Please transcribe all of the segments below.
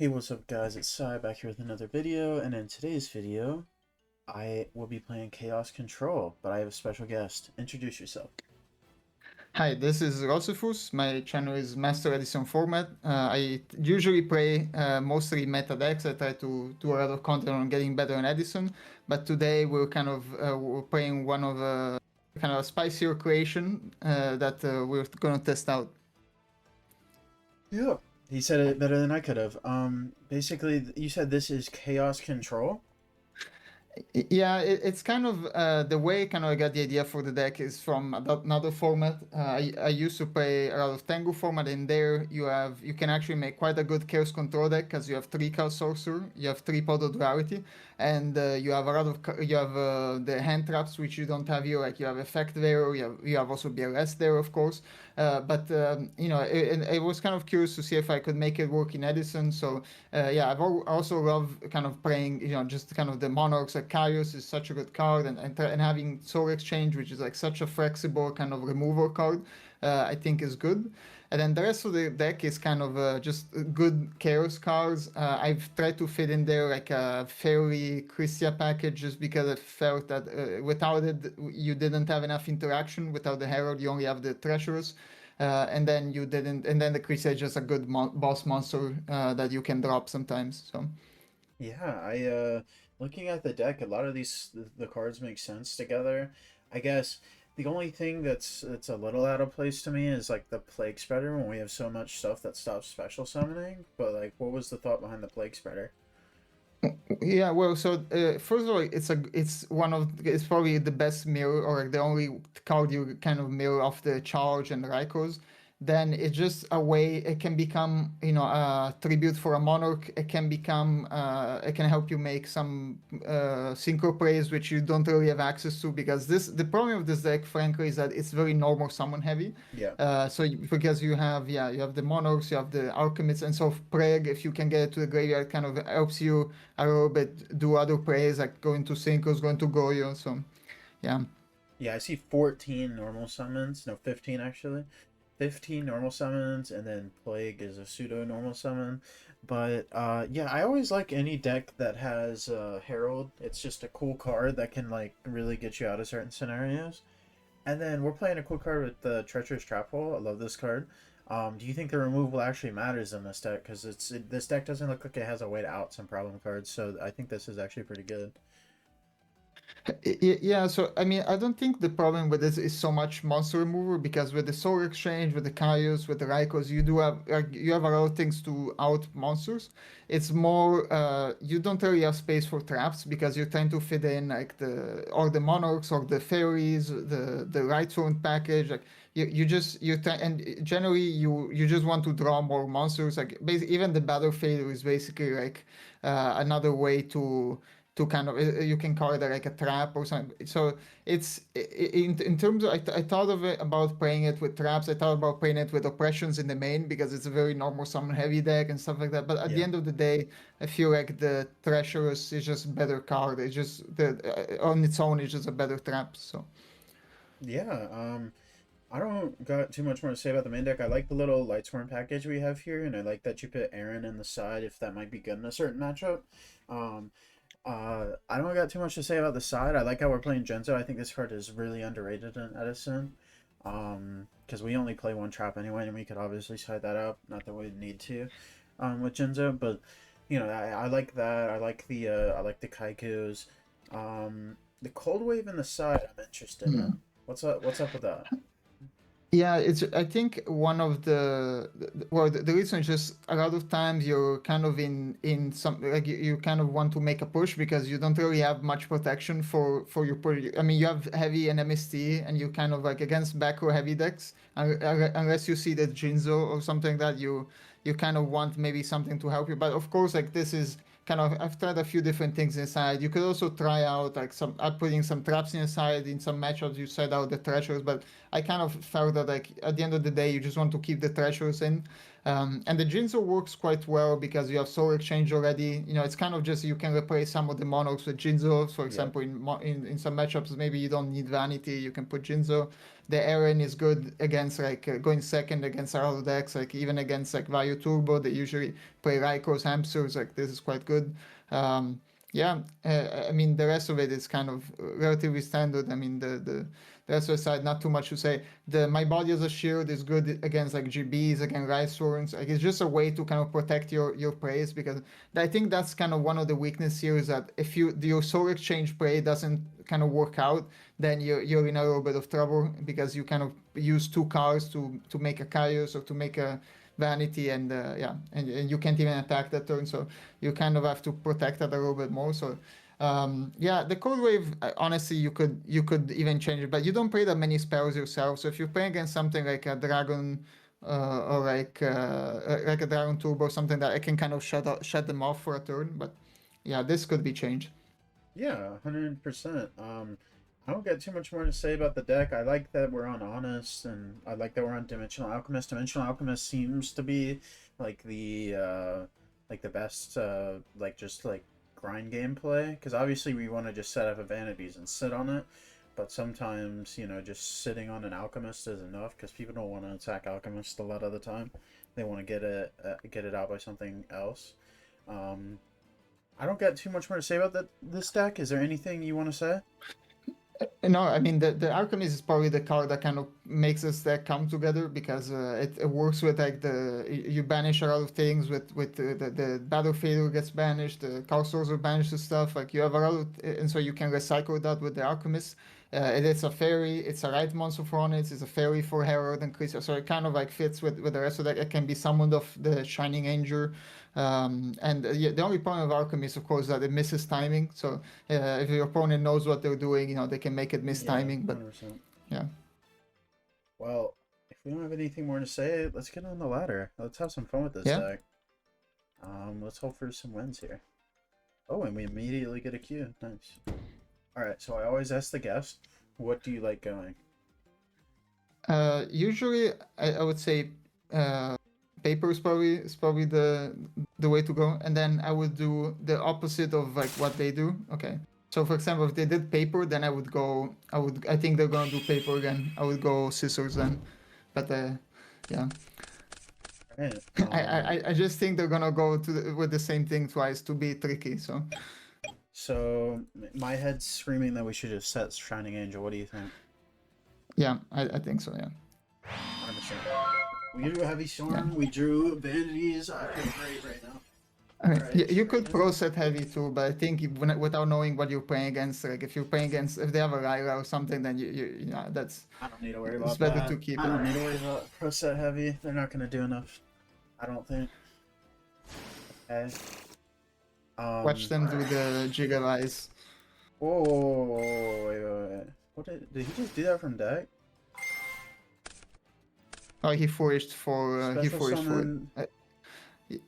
Hey, what's up guys, it's Sai back here with another video, and in today's video, I will be playing Chaos Control, but I have a special guest. Introduce yourself. Hi, this is Losephus. My channel is Master Edison format. I usually play mostly meta decks. I try to do a lot of content on getting better in Edison, but today we're playing one of kind of a spicier creation that we're gonna test out. Yeah. He said it better than I could have. Basically, you said this is Chaos Control? Yeah, it's kind of the way kind of I got the idea for the deck is from another format. I used to play a lot of Tengu format. In there, you can actually make quite a good Chaos Control deck because you have three Chaos Sorcerer, you have three Pot of Duality, and you have a lot of you have the hand traps which you don't have here. Like you have Effect there, you have also BLS there, of course. But I was kind of curious to see if I could make it work in Edison. So yeah, also love kind of playing, just kind of the monarchs. Like Kaios is such a good card, and having Soul Exchange, which is like such a flexible kind of removal card, I think is good. And then the rest of the deck is kind of just good Chaos cards. I've tried to fit in there like a fairly Christia package just because I felt that without it, you didn't have enough interaction. Without the Herald, you only have the Treacherous. And then you didn't, and then the Christia is just a good boss monster that you can drop sometimes. So. Yeah, looking at the deck, a lot of the cards make sense together. I guess the only thing that's a little out of place to me is like the Plague Spreader when we have so much stuff that stops special summoning. But like, what was the thought behind the Plague Spreader? Yeah, well, so first of all, it's probably the best mirror or like the only card you kind of mirror of the charge and the Raikou. Then it's just a way it can become, a tribute for a monarch. It can help you make some synchro plays which you don't really have access to because the problem of this deck, frankly, is that it's very normal summon heavy. Yeah. Because you have the monarchs, you have the alchemists, and so plague, if you can get it to the graveyard, kind of helps you a little bit do other plays like going to synchros, going to Goyo. So yeah. Yeah, I see 14 normal summons. No, 15 actually. 15 normal summons, and then Plague is a pseudo normal summon. But yeah, I always like any deck that has Herald. It's just a cool card that can like really get you out of certain scenarios. And then we're playing a cool card with the Treacherous Trap Hole. I love this card. Do you think the removal actually matters in this deck? Because this deck doesn't look like it has a way to out some problem cards, so I think this is actually pretty good. Yeah, so I mean, I don't think the problem with this is so much monster removal because with the Soul Exchange, with the Kaios, with the Raikos, you have a lot of things to out monsters. It's more you don't really have space for traps because you're trying to fit in like the monarchs or the fairies, the right throne package. Like and generally you just want to draw more monsters. Like basically, even the battle failure is basically like another way to kind of you can call it like a trap or something. So it's in terms of I thought of it about playing it with traps. I thought about playing it with oppressions in the main because it's a very normal summon heavy deck and stuff like that. But at the Yeah. end of the day, I feel like the Treacherous is just a better card. It's just on its own, it's just a better trap. So. Yeah, I don't got too much more to say about the main deck. I like the little Lightsworn package we have here, and I like that you put Aaron in the side if that might be good in a certain matchup. Um, I don't got too much to say about the side. I like how we're playing Genzo. I think this card is really underrated in Edison. Because we only play one trap anyway, and we could obviously side that up. Not that we need to, with Genzo, but I like that. I like the Kaikus. The Cold Wave in the side, I'm interested in. What's up? What's up with that? Yeah, it's. I think one of well, the reason is just a lot of times you're kind of in some like you kind of want to make a push because you don't really have much protection for your push. I mean, you have heavy and MST, and you kind of like against back row heavy decks, unless you see the Jinzo or something that you kind of want maybe something to help you. But of course, like this is kind of I've tried a few different things inside. You could also try out like putting some traps inside in some matchups. You set out the treasures, but I kind of felt that like at the end of the day, you just want to keep the treasures in. And the Jinzo works quite well because you have Soul Exchange already. It's kind of just you can replace some of the monarchs with Jinzo. For Yep. example, in some matchups, maybe you don't need Vanity, you can put Jinzo. The Eren is good against like going second against other decks, like even against like Vario Turbo. They usually play Raikko's Hamsters. Like this is quite good. Um, yeah, I mean the rest of it is kind of relatively standard. I mean the rest of the side, not too much to say. The My Body as a Shield is good against like GBs, against Rice Swords. Like it's just a way to kind of protect your plays, because I think that's kind of one of the weaknesses here, is that if your Soul Exchange play doesn't kind of work out, then you're in a little bit of trouble, because you kind of use two cards to make a Kaios or to make a Vanity, and yeah, and you can't even attack that turn, so you kind of have to protect that a little bit more. So yeah, the Cold Wave, honestly, you could even change it, but you don't play that many spells yourself. So if you're playing against something like a Dragon, or like a Dragon Turbo, or something that I can kind of shut them off for a turn. But yeah, this could be changed. Yeah, 100%. I don't get too much more to say about the deck. I like that we're on Honest, and I like that we're on Dimensional Alchemist. Dimensional Alchemist seems to be like the best like just like grind gameplay, because obviously we want to just set up a Vanities and sit on it, but sometimes just sitting on an Alchemist is enough, because people don't want to attack Alchemist a lot of the time. They want to get it out by something else. Um, I don't got too much more to say about this deck. Is there anything you want to say? No, I mean the Alchemist is probably the card that kind of makes this deck come together, because it works with like you banish a lot of things with the Battle Failure gets banished, the Call Sorcerer banishes stuff, like you have a lot of, and so you can recycle that with the Alchemist. It is a fairy, it's a right monster for Onyx, it's a fairy for Herald and Creature, so it kind of like fits with the rest of the deck. It can be summoned of the Shining Angel. And yeah, the only problem of Alchemist, of course, is that it misses timing. So if your opponent knows what they're doing, they can make it miss Yeah, timing. But 100%. yeah, Well, if we don't have anything more to say, let's get on the ladder. Let's have some fun with this yeah. deck. Let's hope for some wins here. Oh, and we immediately get a Q. Nice. Alright, so I always ask the guest, what do you like going? Usually, I would say paper is probably the way to go, and then I would do the opposite of like what they do. Okay. So for example, if they did paper, then I think they're gonna do paper again. I would go scissors then, but yeah. Alright, I just think they're gonna go with the same thing twice to be tricky. so my head's screaming that we should just set Shining Angel. What do you think? Yeah, I think so. Yeah. 100%. We drew Heavy Storm, we drew Vanities. I feel great right now. Okay. Alright, You could pro set heavy too, but I think without knowing what you're playing against, like if you're playing against, if they have a Lyra or something, then that's I don't need to worry it's about better that. to keep I don't it. need to worry about Pro Set Heavy. They're not going to do enough. I don't think. Okay. Watch them do the Giga Rise. Whoa, wait. What did he just do that from deck? Oh, he foraged for Special summon.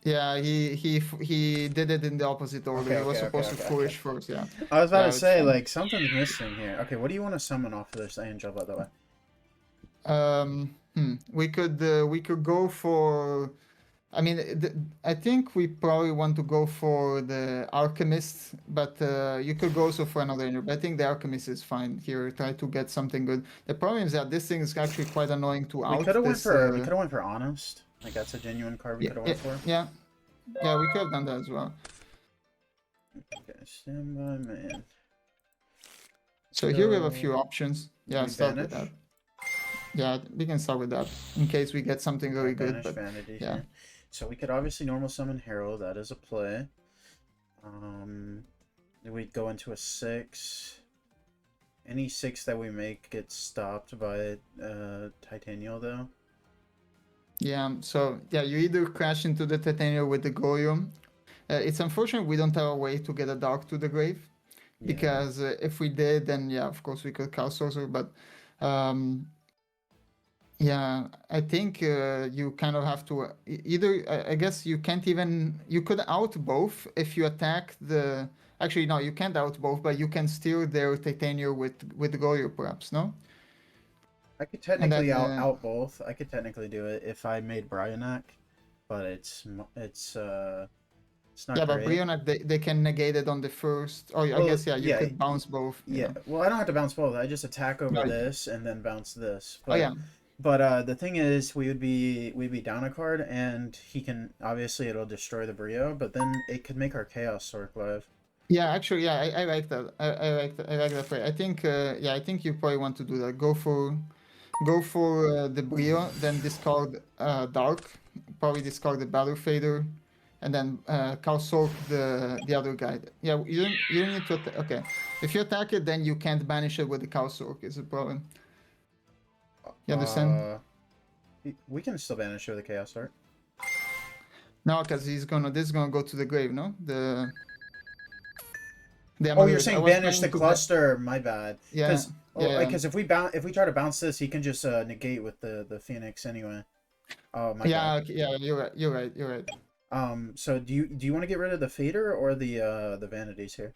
yeah, he did it in the opposite order. He was supposed to forage first. Yeah. I was about to say, fine. like, something's missing here. Okay, what do you want to summon off of this angel, by the way? We could go for. I mean, I think we probably want to go for the Alchemist, but you could go also for another angel. But I think the Alchemist is fine here. Try to get something good. The problem is that this thing is actually quite annoying to out. We could have went for Honest. Like, that's a genuine card we could have went for. Yeah, we could have done that as well. Okay, stand by, man. So here we have a few options. Yeah, start banish? with that. Yeah, we can start with that in case we get something really good. But Vanity yeah. Here. So we could obviously normal summon Herald. That is a play. We'd go into a 6. Any 6 that we make gets stopped by Titanial, though. Yeah, so yeah, you either crash into the Titanium with the Gorium. It's unfortunate we don't have a way to get a Dark to the Grave, because if we did, then yeah, of course we could cast Sorcerer, but yeah, I think you kind of have to either. I guess you can't even. You could out both if you attack the. Actually, no, you can't out both, but you can steal their Titanium with Goyo, perhaps. No. I could technically out both. I could technically do it if I made Bryanak. but it's not Yeah, but great. Brionac, they can negate it on the first. Or I Well, guess, yeah, you yeah, could bounce both. yeah. Yeah. Well, I don't have to bounce both. I just attack over No, this and then bounce this. oh, yeah. But the thing is, we'd be down a card, and he can obviously it'll destroy the Brio, but then it could make our Chaos Sork live. Yeah, actually, yeah, I like that. I like that. I like that play. I think, yeah, I think you probably want to do that. Go for the Brio, then discard Dark, probably discard the Battle Fader, and then Kalsork the other guy. Yeah, you don't need to okay. If you attack it, then you can't banish it with the Kalsork. Is a problem. You understand? Uh, we can still banish it with a Chaos Sork. No, because this is gonna go to the grave. No, the Oh, you're Amaryllis. I saying was banish the trying to cluster. My bad. yeah, yeah. Because if we try to bounce this, he can just negate with the Phoenix anyway. Oh my Yeah, bad. okay, yeah, you're right. You're right. You're right. So do you want to get rid of the fader or the vanities here?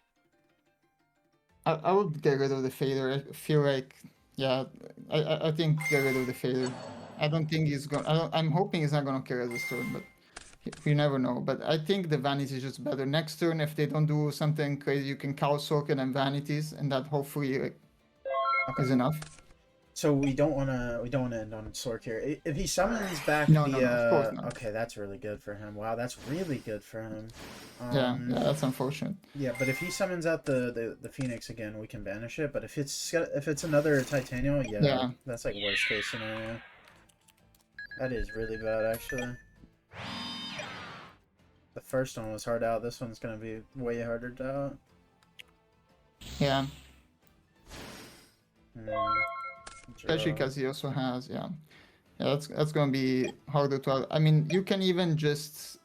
I would get rid of the fader. I feel like, yeah, I think get rid of the fader. I don't think he's going. I'm hoping he's not gonna kill us this turn, but you never know. But I think the vanity is just better. Next turn, if they don't do something crazy, you can cow socket and vanities, and that hopefully like, is enough. So we don't want to end on Sork here. If he summons back No, the no, no, of course not. okay, that's really good for him. Wow, that's really good for him. Yeah, that's unfortunate. Yeah, but if he summons out the Phoenix again, we can banish it. But if it's another Titanium, Yeah. that's like worst case scenario. That is really bad, actually. The first one was hard out. This one's gonna be way harder to out. Yeah. Especially Draw. because he also has, yeah, that's gonna be harder to. I mean, you can even just,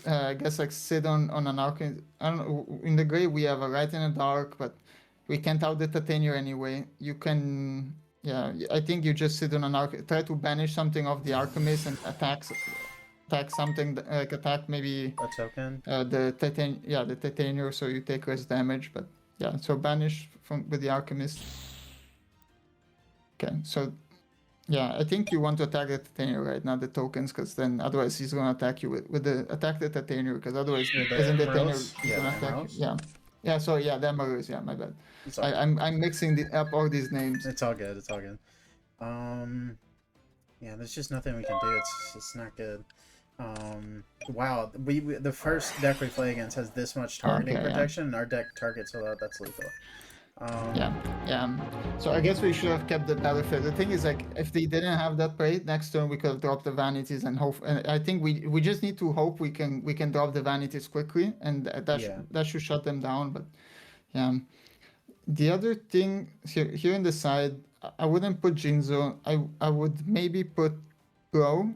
I guess, like sit on an arc. I don't know. In the gray, we have a Light in the Dark, but we can't out the Titania anyway. You can, yeah. I think you just sit on an arc. Try to banish something of the Alchemist and attack something like attack maybe A token. the Titan. Yeah, the Titania, so you take less damage. But yeah, so banish from with the Alchemist. Okay, so yeah, I think you want to attack the Titania, right? Not the tokens, because then otherwise he's gonna attack you with the attack the Titania, because otherwise isn't the Titania gonna attack you? Yeah. Yeah, so yeah, the Emeralds, yeah, my bad. I'm mixing up all these names. It's all good, it's all good. Yeah, there's just nothing we can do. It's not good. Wow, we the first deck we play against has this much targeting protection, and our deck targets a lot. That's lethal. Yeah. So I guess we should have kept the battlefield. The thing is, like, if they didn't have that play next turn, we could have dropped the vanities and hope. And I think we just need to hope we can drop the vanities quickly, and that should shut them down. But yeah, the other thing here in the side, I wouldn't put Jinzo. I would maybe put Pro.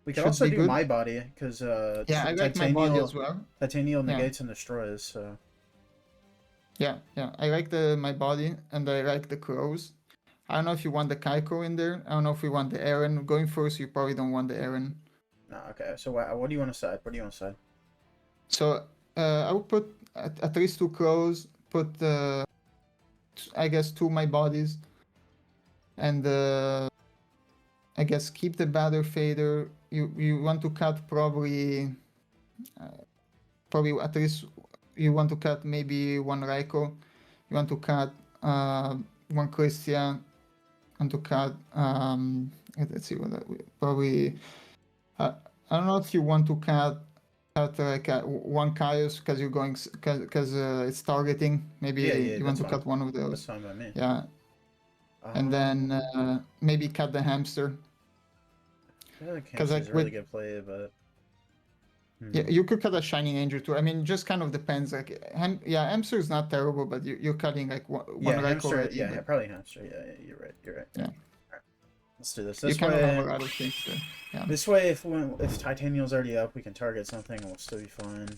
We could also do My Body because yeah, I like My Body as well. Titanial negates and destroys. So. Yeah, I like My Body, and I like the Crows. I don't know if you want the Kaiko in there. I don't know if we want the Aaron. Going first, you probably don't want the Aaron. No, okay. So what do you want to side? What do you want to side? So I would put at least 2 Crows, put I guess 2 My Bodies, and I guess keep the Battle Fader. You want to cut probably at least. You want to cut maybe 1 Raiko. You want to cut 1 Christian. Want to cut let's see what probably I don't know if you want to cut like 1 Caius because you're going because it's targeting. Maybe you want to cut one of those. That's fine by me. Yeah. And then maybe cut the Hamster. I feel like Hamster's a really good play, but. Yeah, you could cut a Shining Angel too. I mean, just kind of depends. Like, Hamster is not terrible, but you're cutting like one Hamster. already, yeah, probably Hamster. Yeah, you're right. Yeah. All right, let's do this. You This kind way, of have a lot of things there. Yeah. This way, if Titanial's already up, we can target something and we'll still be fine.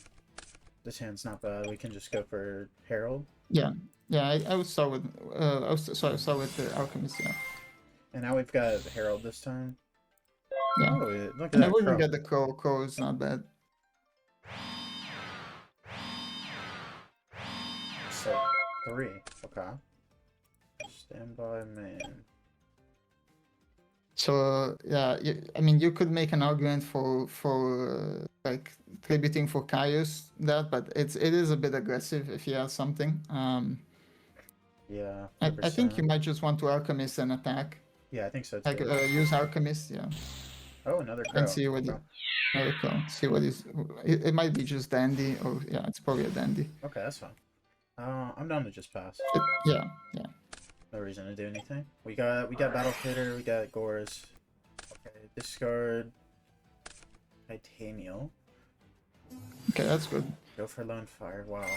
This hand's not bad. We can just go for Herald. Yeah. I would start with. Start with the Alchemist. Yeah. And now we've got Herald this time. Yeah. Oh, look at and that. I wouldn't get the Crow. Crow is not bad. So 3. Okay. Stand by man. So yeah, I mean, you could make an argument for like tributing for Caius that, but it is a bit aggressive if he has something. Yeah, I think you 100%. might just want to alchemist and attack, Yeah, I think so like too. use alchemist, yeah, Oh, another and crow. see what Okay. it. Another clone. See what is. It might be just dandy, or yeah, it's probably a dandy. Okay, that's fine. I'm down to just pass. Yeah, yeah. No reason to do anything. We got Battle Fitter, we got Gores. Okay, discard Titanial. Okay, that's good. Go for Lone Fire. Wow.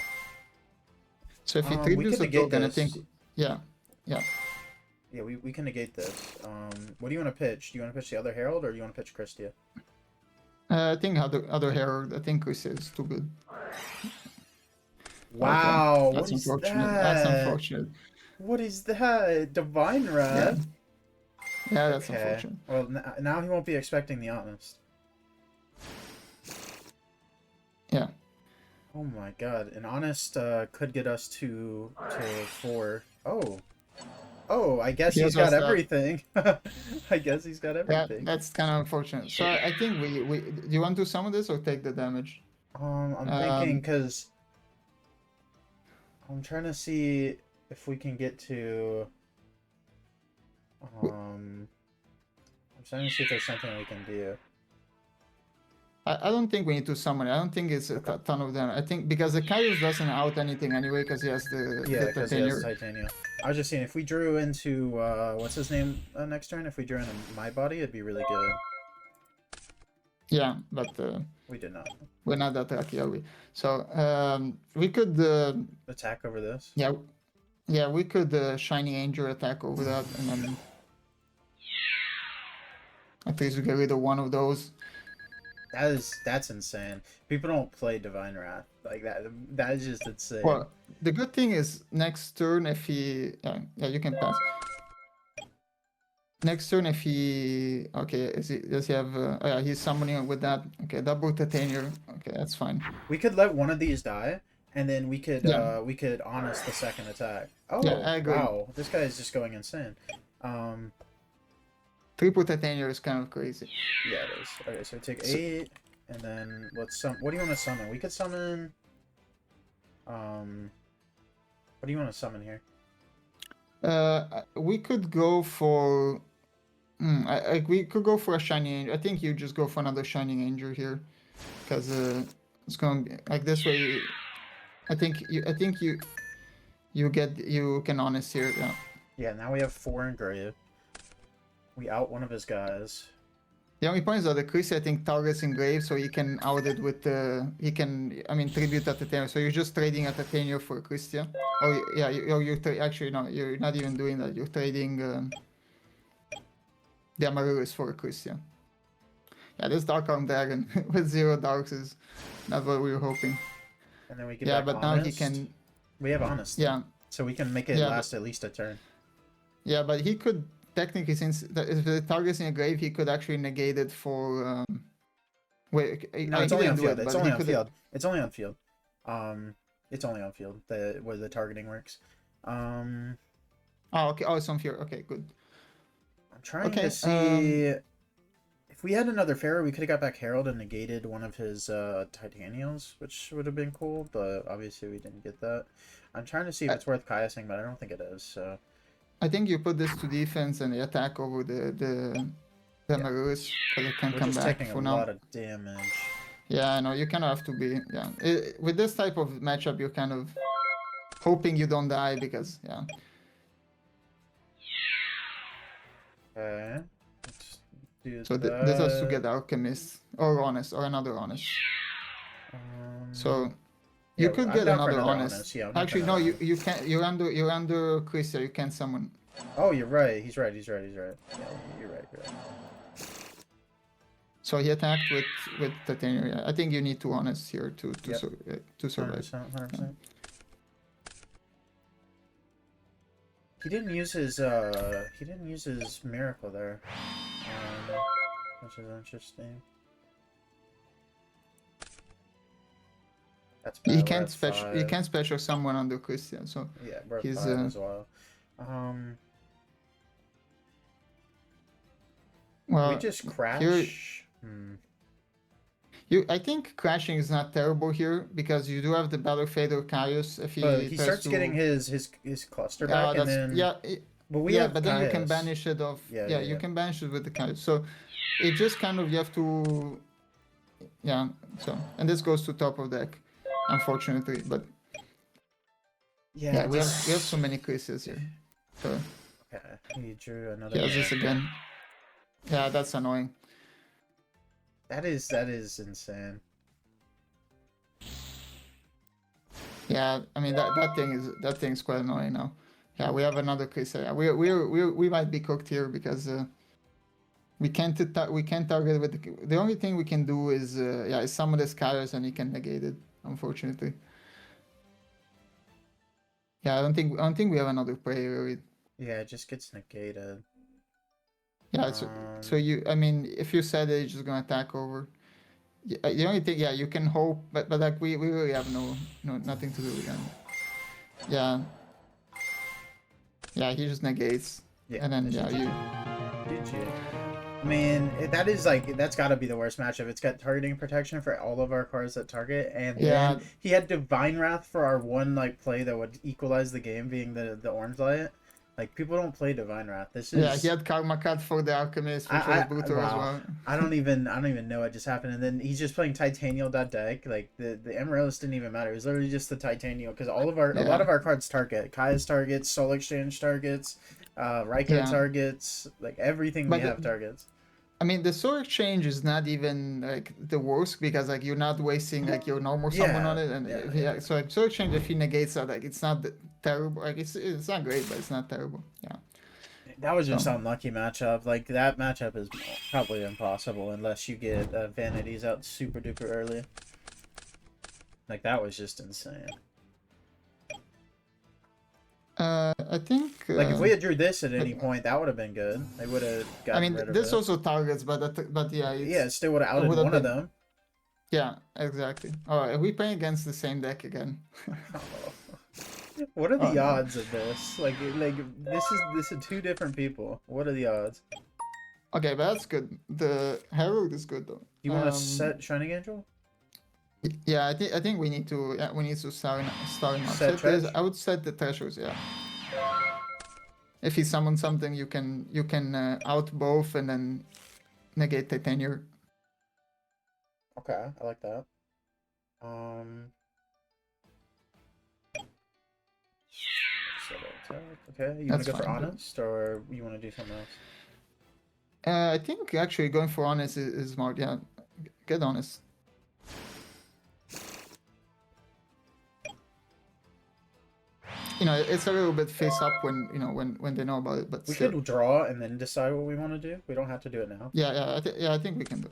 So if he We tributes can a negate token, I think, this. yeah, yeah. Yeah, we can negate this. What do you want to pitch? Do you want to pitch the other Herald or do you want to pitch Christia? I think other Herald. I think Chris is too good. Okay, Wow, what that's is unfortunate. That's that? unfortunate. What is that? Divine Yeah, Wrath? yeah, that's Okay. unfortunate. Well, now he won't be expecting the Honest. Yeah, Oh my god, an Honest could get us to 4. Oh. Oh, I guess he he's has got us that. everything. I guess he's got Yeah, everything. that's kind of unfortunate. So I think we do you want to summon this or take the damage? I'm thinking because I'm trying to see if we can get to. I'm trying to see if there's something we can do. I don't think we need to summon it. I don't think it's a Okay. ton of them. I think because the Kaius doesn't out anything anyway because he has Yeah, the because he has Titania. Titania. I was just saying if we drew into what's his name next turn. If we drew into my body, it'd be really good. Yeah, but We did not we're not that lucky, are we? So we could attack over this. yeah, we could Shiny Angel attack over that, and then at least we get rid of one of those. That's insane. People don't play Divine Wrath like that. That is just insane. Well, the good thing is next turn if he yeah you can pass. Next turn if he okay does he have oh yeah he's summoning with that okay double Titania okay that's fine. We could let one of these die, and then we could Yeah. we could honest the second attack. Yeah, Oh I agree. wow, this guy is just going insane. Triple Titania is kind of crazy. Yeah, it is. Okay, so we take 8, and then let's what do you want to summon? We could summon. What do you want to summon here? We could go for. We could go for a Shining Angel. I think you just go for another Shining Angel here, because it's going to be like this way. I think you can honest here. Yeah. Yeah, now we have 4 engraved. We out one of his guys. The only point is that the Chris I think targets engraved, so he can out it with he can tribute at the Titania. So you're just trading at the Titania for Christia. Oh yeah, actually no, you're not even doing that. You're trading the Amaryllis for Christia. Yeah, this Dark Arm Dragon with 0 darks is not what we were hoping. And then we get Yeah, back but honest. now he can. We have honest. Yeah. So we can make it Yeah, last at least a turn. Yeah, but he could technically, since if the target's in a grave, he could actually negate it for. Wait, No, it's only on field. It's only on field. It's only on field. It's only on field. Where the targeting works. Oh, okay. Oh, it's on field. Okay, good. I'm trying to see if we had another Pharaoh, we could have got back Herald and negated one of his Titanials, which would have been cool. But obviously we didn't get that. I'm trying to see if it's worth Kaiasing, but I don't think it is. So. I think you put this to defense and the attack over the Amaryllis, because it can come back Taking for a now. lot of damage. Yeah, I know. You kind of have to be. Yeah, with this type of matchup, you're kind of hoping you don't die because yeah. Okay. Let's do So that. this has to get Alchemist or Honest or another Honest. So you yeah, could I'm get down for another another Honest. Honest. Yeah, I'm down for Actually, no, another you can't. You're under Christia. You can't summon. Oh, you're right. He's right. Yeah, you're right. So he attacked with Titania. Yeah. I think you need two Honest here to survive. 100%. He didn't use his miracle there, which is interesting. That's bad. He can't special someone under Christian. So yeah, we're at he's 5 as well. We Well, just here crash. I think crashing is not terrible here because you do have the Battle Fader Caius if But he he tries starts getting to. his cluster back, and That's then yeah, but we yeah. have But then you can Caius. banish it off. Yeah, Yeah, yeah, you yeah. can banish it with the Caius. So it just kind of you have to. Yeah. So and this goes to top of deck, unfortunately. But Yeah, yeah, we have so this. many creases here. So Okay, he drew he another. has this again. Yeah, that's annoying. That is insane. Yeah, I mean that thing's quite annoying now. Yeah, we have another case. Yeah, we might be cooked here because we can't target with the only thing we can do is is summon the Skyros and he can negate it. Unfortunately. Yeah, I don't think we have another player. Yeah, it just gets negated. Yeah, so you I mean if you said it, it's just gonna attack over. Yeah, the only thing you can hope, but like we really have nothing to do with him. Yeah. Yeah, he just negates. Yeah, And then it's yeah, just you GG. I mean, that is like that's got to be the worst matchup. It's got targeting protection for all of our cards that target, and yeah, then he had Divine Wrath for our one like play that would equalize the game, being the orange light. Like people don't play Divine Wrath. This yeah, he is had Karma Cut for the Alchemist, which was brutal as wow. well. I don't even know what just happened. And then he's just playing Titanial deck. Like the Amaryllis didn't even matter. It was literally just the Titanial because a lot Yeah, of our cards target. Kaya's targets, Soul Exchange targets, Raikou yeah. targets. Like everything we But have targets. I mean, the Soul Exchange is not even like the worst because like you're not wasting like your normal summon on Yeah, it, and yeah. so like Soul Exchange if he negates that, like it's not terrible. Like it's not great, but it's not terrible. Yeah. That was just So an unlucky matchup. Like that matchup is probably impossible unless you get Vanities out super duper early. Like that was just insane. I think Like if we had drew this at any point, that would have been good. They would have I gotten mean rid of this it. also targets, but yeah, Yeah, it still would have it outed would have one of been them. yeah, exactly. All right, are we playing against the same deck again? What are Oh the no. odds of this? Like this is two different people. What are the odds? Okay, but that's good. The Herald is good though. You want to set Shining Angel? Yeah, I think we need to start him up. Set Trash? I would set the thresholds. Yeah. If he summons something, you can out both and then negate the tenure. Okay, I like that. Um. Set attack. Okay, you want That's to go for fine. honest, or you want to do something else? I think actually going for honest is smart. Yeah, get honest. You know, it's a little bit face up when when they know about it, but We still. could draw and then decide what we want to do. We don't have to do it now. Yeah, I think we can do.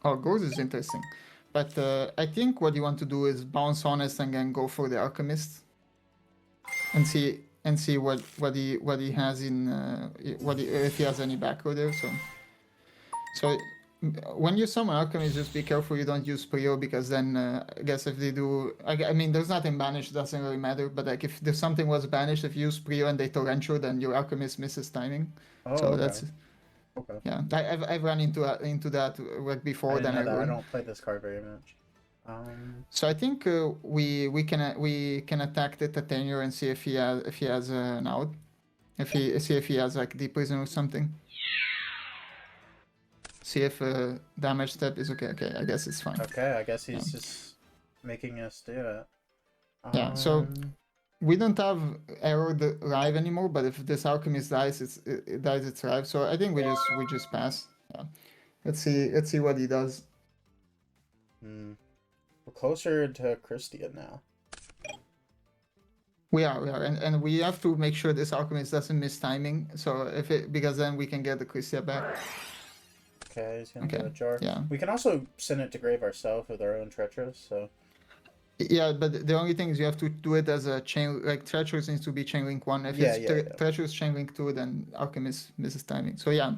Oh, Ghost is interesting, but I think what you want to do is bounce honest and then go for the alchemist, and see what he has in if he has any backrow there. So when you summon alchemist, just be careful you don't use Prio because then I guess if they do, I mean there's nothing banished, doesn't really matter. But like if there's something was banished, if you use Prio and they torrential, then your alchemist misses timing. Oh, So okay. that's Okay. yeah. I've run into that like I before. didn't Then know I that. I learned. don't play this card very much. So I think we can attack the Titania and see if he has an out. If he has like deep prison or something. See if damage step is okay. Okay, I guess it's fine. Okay, I guess he's just making us do it. Yeah. So we don't have arrow the live anymore, but if this alchemist dies, it dies its live. So I think we just pass. Yeah. Let's see what he does. We're closer to Christian now. We are, and we have to make sure this alchemist doesn't miss timing. So because then we can get the Christia back. Okay, he's gonna do a jar. Yeah. We can also send it to grave ourselves with our own treacherous. So. Yeah, but the only thing is you have to do it as a chain. Like treacherous needs to be chain link 1. If it's treacherous chain link 2, then alchemist misses timing. So yeah,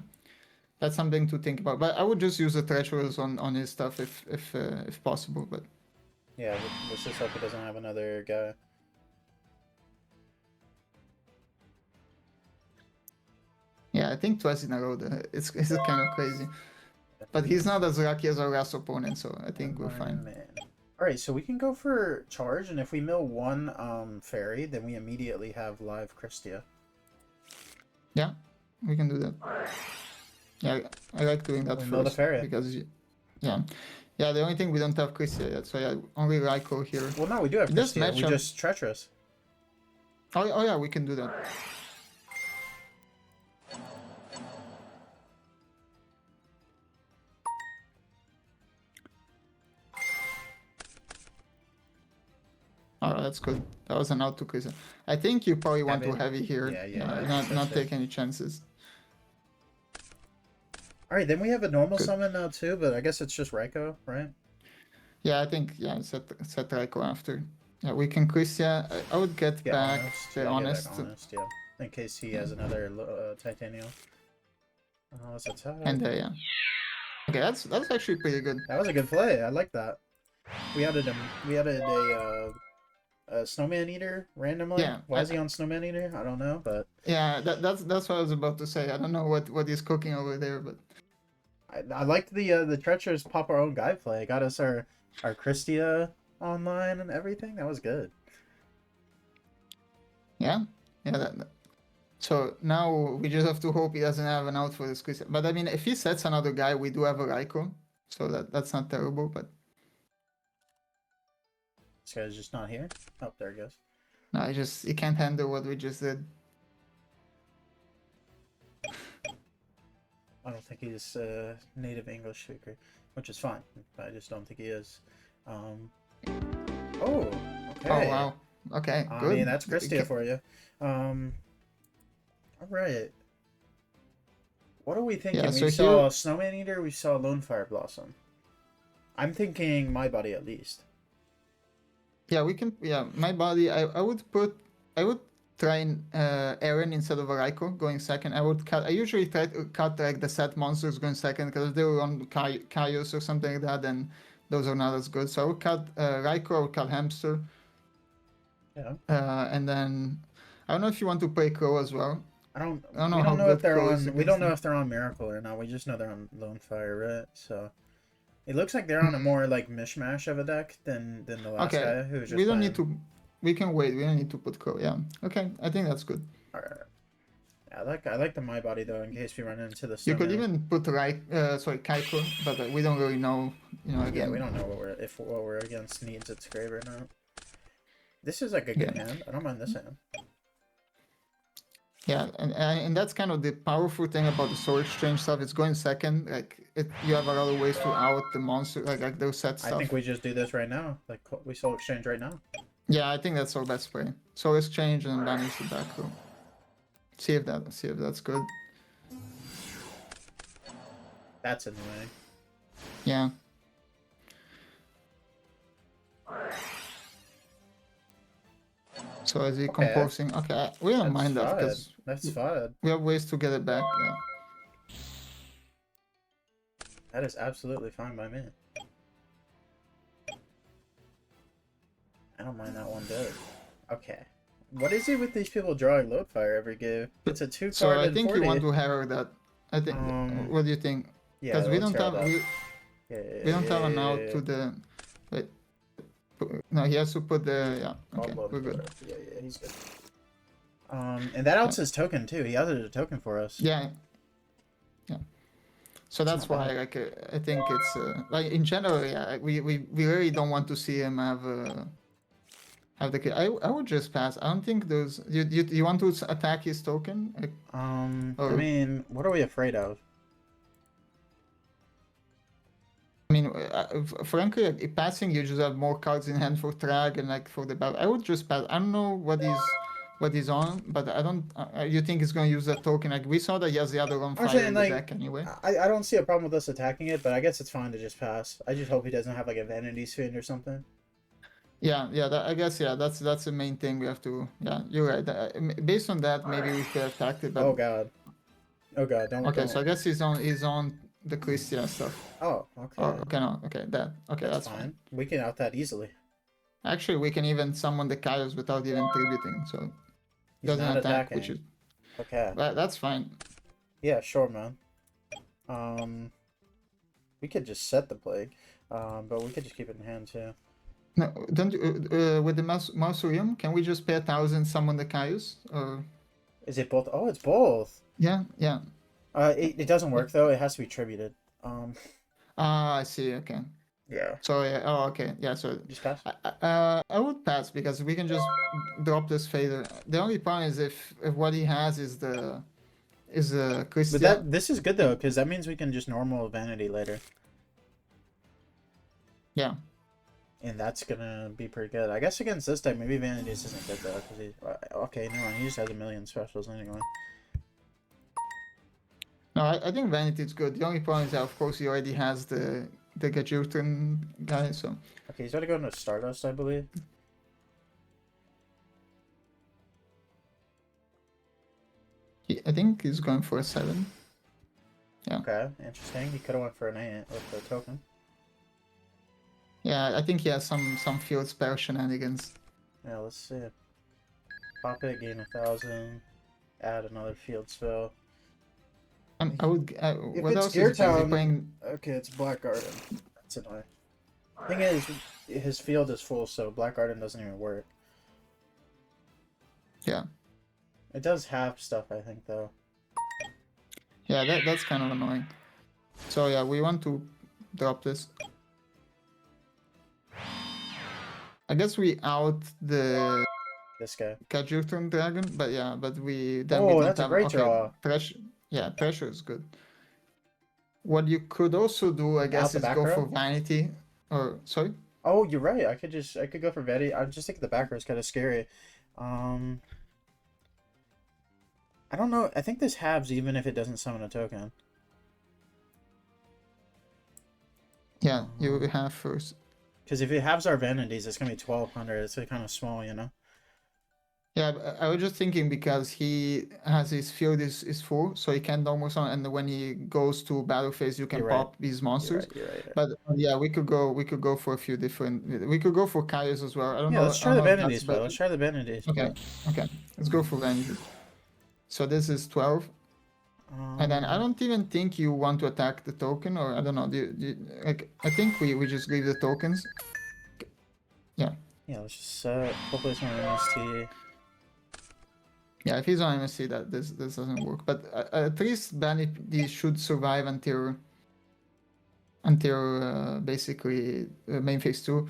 that's something to think about. But I would just use the treacherous on his stuff if possible. But yeah, let's just hope he doesn't have another guy. Yeah, I think twice in a row. It's kind of crazy. But he's not as lucky as our last opponent, so I think we're fine. Man. Alright, so we can go for charge, and if we mill one fairy, then we immediately have live Christia. Yeah, we can do that. Yeah, I like doing that We mill the first. fairy. Because, yeah. Yeah, the only thing we don't have Christia yet, so yeah, only Raiko here. Well, no, we do have This Christia. We matchup- just treacherous. Oh yeah, we can do that. Oh, that's good. That was an out to Christia. I think you probably want to heavy here. Yeah, not take any chances. Alright, then we have a normal Good. summon now too, but I guess it's just Raiko, right? Yeah, I think, yeah, set Raiko after. Yeah, we can Christia. I would get back the honest. Yeah. In case he has another titanium. Let's attack. And yeah. Okay, that's actually pretty good. That was a good play. I like that. We added a snowman eater randomly. Yeah, Why is he on snowman eater? I don't know, but yeah, that's what I was about to say. I don't know what he's cooking over there, but I liked the treacherous pop our own guy play. Got us our Christia online and everything. That was good. yeah. So now we just have to hope he doesn't have an out for this Christia. But I mean, if he sets another guy, we do have a Raiko, so that's not terrible. But This guy's just not here. Oh, there he goes. no, he can't handle what we just did. I don't think he's a native English speaker, which is fine. I just don't think he is. Oh, okay. Oh wow. Okay, I good. mean, that's Christia for you. All right. What are we thinking? Yeah, so we saw here- a Snowman Eater, we saw Lone Fire Blossom. I'm thinking My Body at least. Yeah, we can. Yeah, my body. I would try Eren instead of a Raiko going second. I would cut. I usually try to cut like the set monsters going second because if they were on Kaios or something like that, then those are not as good. So I would cut Raiko. I would cut Hamster. Yeah. And then I don't know if you want to play Crow as well. I don't know we how don't know good if they're Crow is on. We don't against know them. if they're on Miracle or not. We just know they're on Lone Fire, right? So it looks like they're on a more like mishmash of a deck than the last Okay, guy who was just. we don't need playing. to. We can wait. We don't need to put Crow. Yeah. Okay. I think that's good. All right. Yeah, I like the My Body though in case we run into the. You could Snowman. even put Kaiko, but we don't really know. Yeah, Again. we don't know what we're against needs its grave or not. This is like a good hand. I don't mind this hand. Yeah, and that's kind of the powerful thing about the soul exchange stuff. It's going second. You have a lot of ways to out the monster, like those set stuff. I think we just do this right now. Like we soul exchange right now. Yeah, I think that's our best play. Soul exchange and banish the back row. See if that's good. That's annoying. Yeah. So is he composing? Okay, we don't mind that because That's fine. we have ways to get it back. Yeah. That is absolutely fine by me. I don't mind that one bit. Okay. What is it with these people drawing load fire every game? It's a 2-card. So I think 40. you want to have that. I think. What do you think? Yeah, Because we let's don't have herald we don't have an out to the. Wait. No, he has to put the. Yeah. Okay, we're good. Yeah, he's good. And that outs his token too. He added a token for us. Yeah. Yeah. So that's not why, bad. like, I think it's like in general, yeah, we really don't want to see him have the. I would just pass. I don't think those. You want to attack his token? Like, I mean, what are we afraid of? I mean, frankly, like, passing, you just have more cards in hand for Trag and like for the battle. I would just pass. I don't know what he's on, but I don't. You think he's going to use that token? Like we saw that he has the other on fire saying, in the like, deck anyway. I don't see a problem with us attacking it, but I guess it's fine to just pass. I just hope he doesn't have like a Vanity Spin or something. Yeah. I guess that's the main thing we have to. Yeah, you're right. Based on that, maybe we could have attacked it. But... Oh god. Okay, don't. so I guess he's on the Christia stuff. Oh, okay. Oh, okay, no, okay, that's fine. We can out that easily. Actually, we can even summon the Kaios without even tributing, so He's doesn't not attack, attacking. which is Okay. that's fine. Yeah, sure, man. We could just set the plague, but we could just keep it in hand too. No, don't with the mausoleum, can we just pay 1,000 summon the Caius? Or Is it both? Oh, it's both. yeah, yeah. It doesn't work though. It has to be tributed. Um, Ah, I see. Okay. yeah. So yeah. Oh, okay. Yeah. So Just pass. I would pass because we can just drop this fader. The only problem is if what he has is the But Christia. this is good though, because that means we can just normal vanity later, Yeah. and that's gonna be pretty good. I guess against this deck, maybe vanities isn't good though, because he. Okay, no, he just has a million specials anyway. No, I think Vanity is good. The only problem is that of course he already has the Gadgeton guy. So Okay, he's got to go into Stardust, I believe. I think he's going for a 7. Yeah. Okay, interesting. He could have went for an 8 with the token. Yeah, I think he has some field spell shenanigans. Yeah, let's see. Pop it, gain 1,000. Add another field spell. I would. If What it's else Gear is he playing? Is he Town, playing? okay, it's Black Garden. That's annoying. Thing is, his field is full, so Black Garden doesn't even work. Yeah. It does have stuff, I think, though. Yeah, that's kind of annoying. So yeah, we want to drop this. I guess we out the This guy. Gadgeton Dragon, but yeah, but we then Oh, we don't that's a have. great Okay, draw. pressure. Yeah, pressure is good. What you could also do, I guess, the is back go row? for Vanity. Or sorry. Oh, you're right. I could go for Vetty. I just think the back row is kind of scary. I don't know. I think this halves even if it doesn't summon a token. Yeah, you have first. Because if it halves our vanities, it's gonna be 1,200. It's kind of small, you know. Yeah, I was just thinking because he has his field is full, so he can almost on, and when he goes to battle phase, you can You're right. pop these monsters. You're right. But yeah, we could go for a few different. We could go for Kaios as well. I don't Yeah, know. let's I try don't the know if vanities, that's but better. let's try the vanities. Okay, okay, let's go for vanity. So this is 12, and then I don't even think you want to attack the token, or I don't know. Like I think we just leave the tokens. Yeah. Yeah, let's just hopefully it's not an MST. Yeah, if he's on MSC, that this doesn't work. But at least Vanity should survive until basically main phase 2.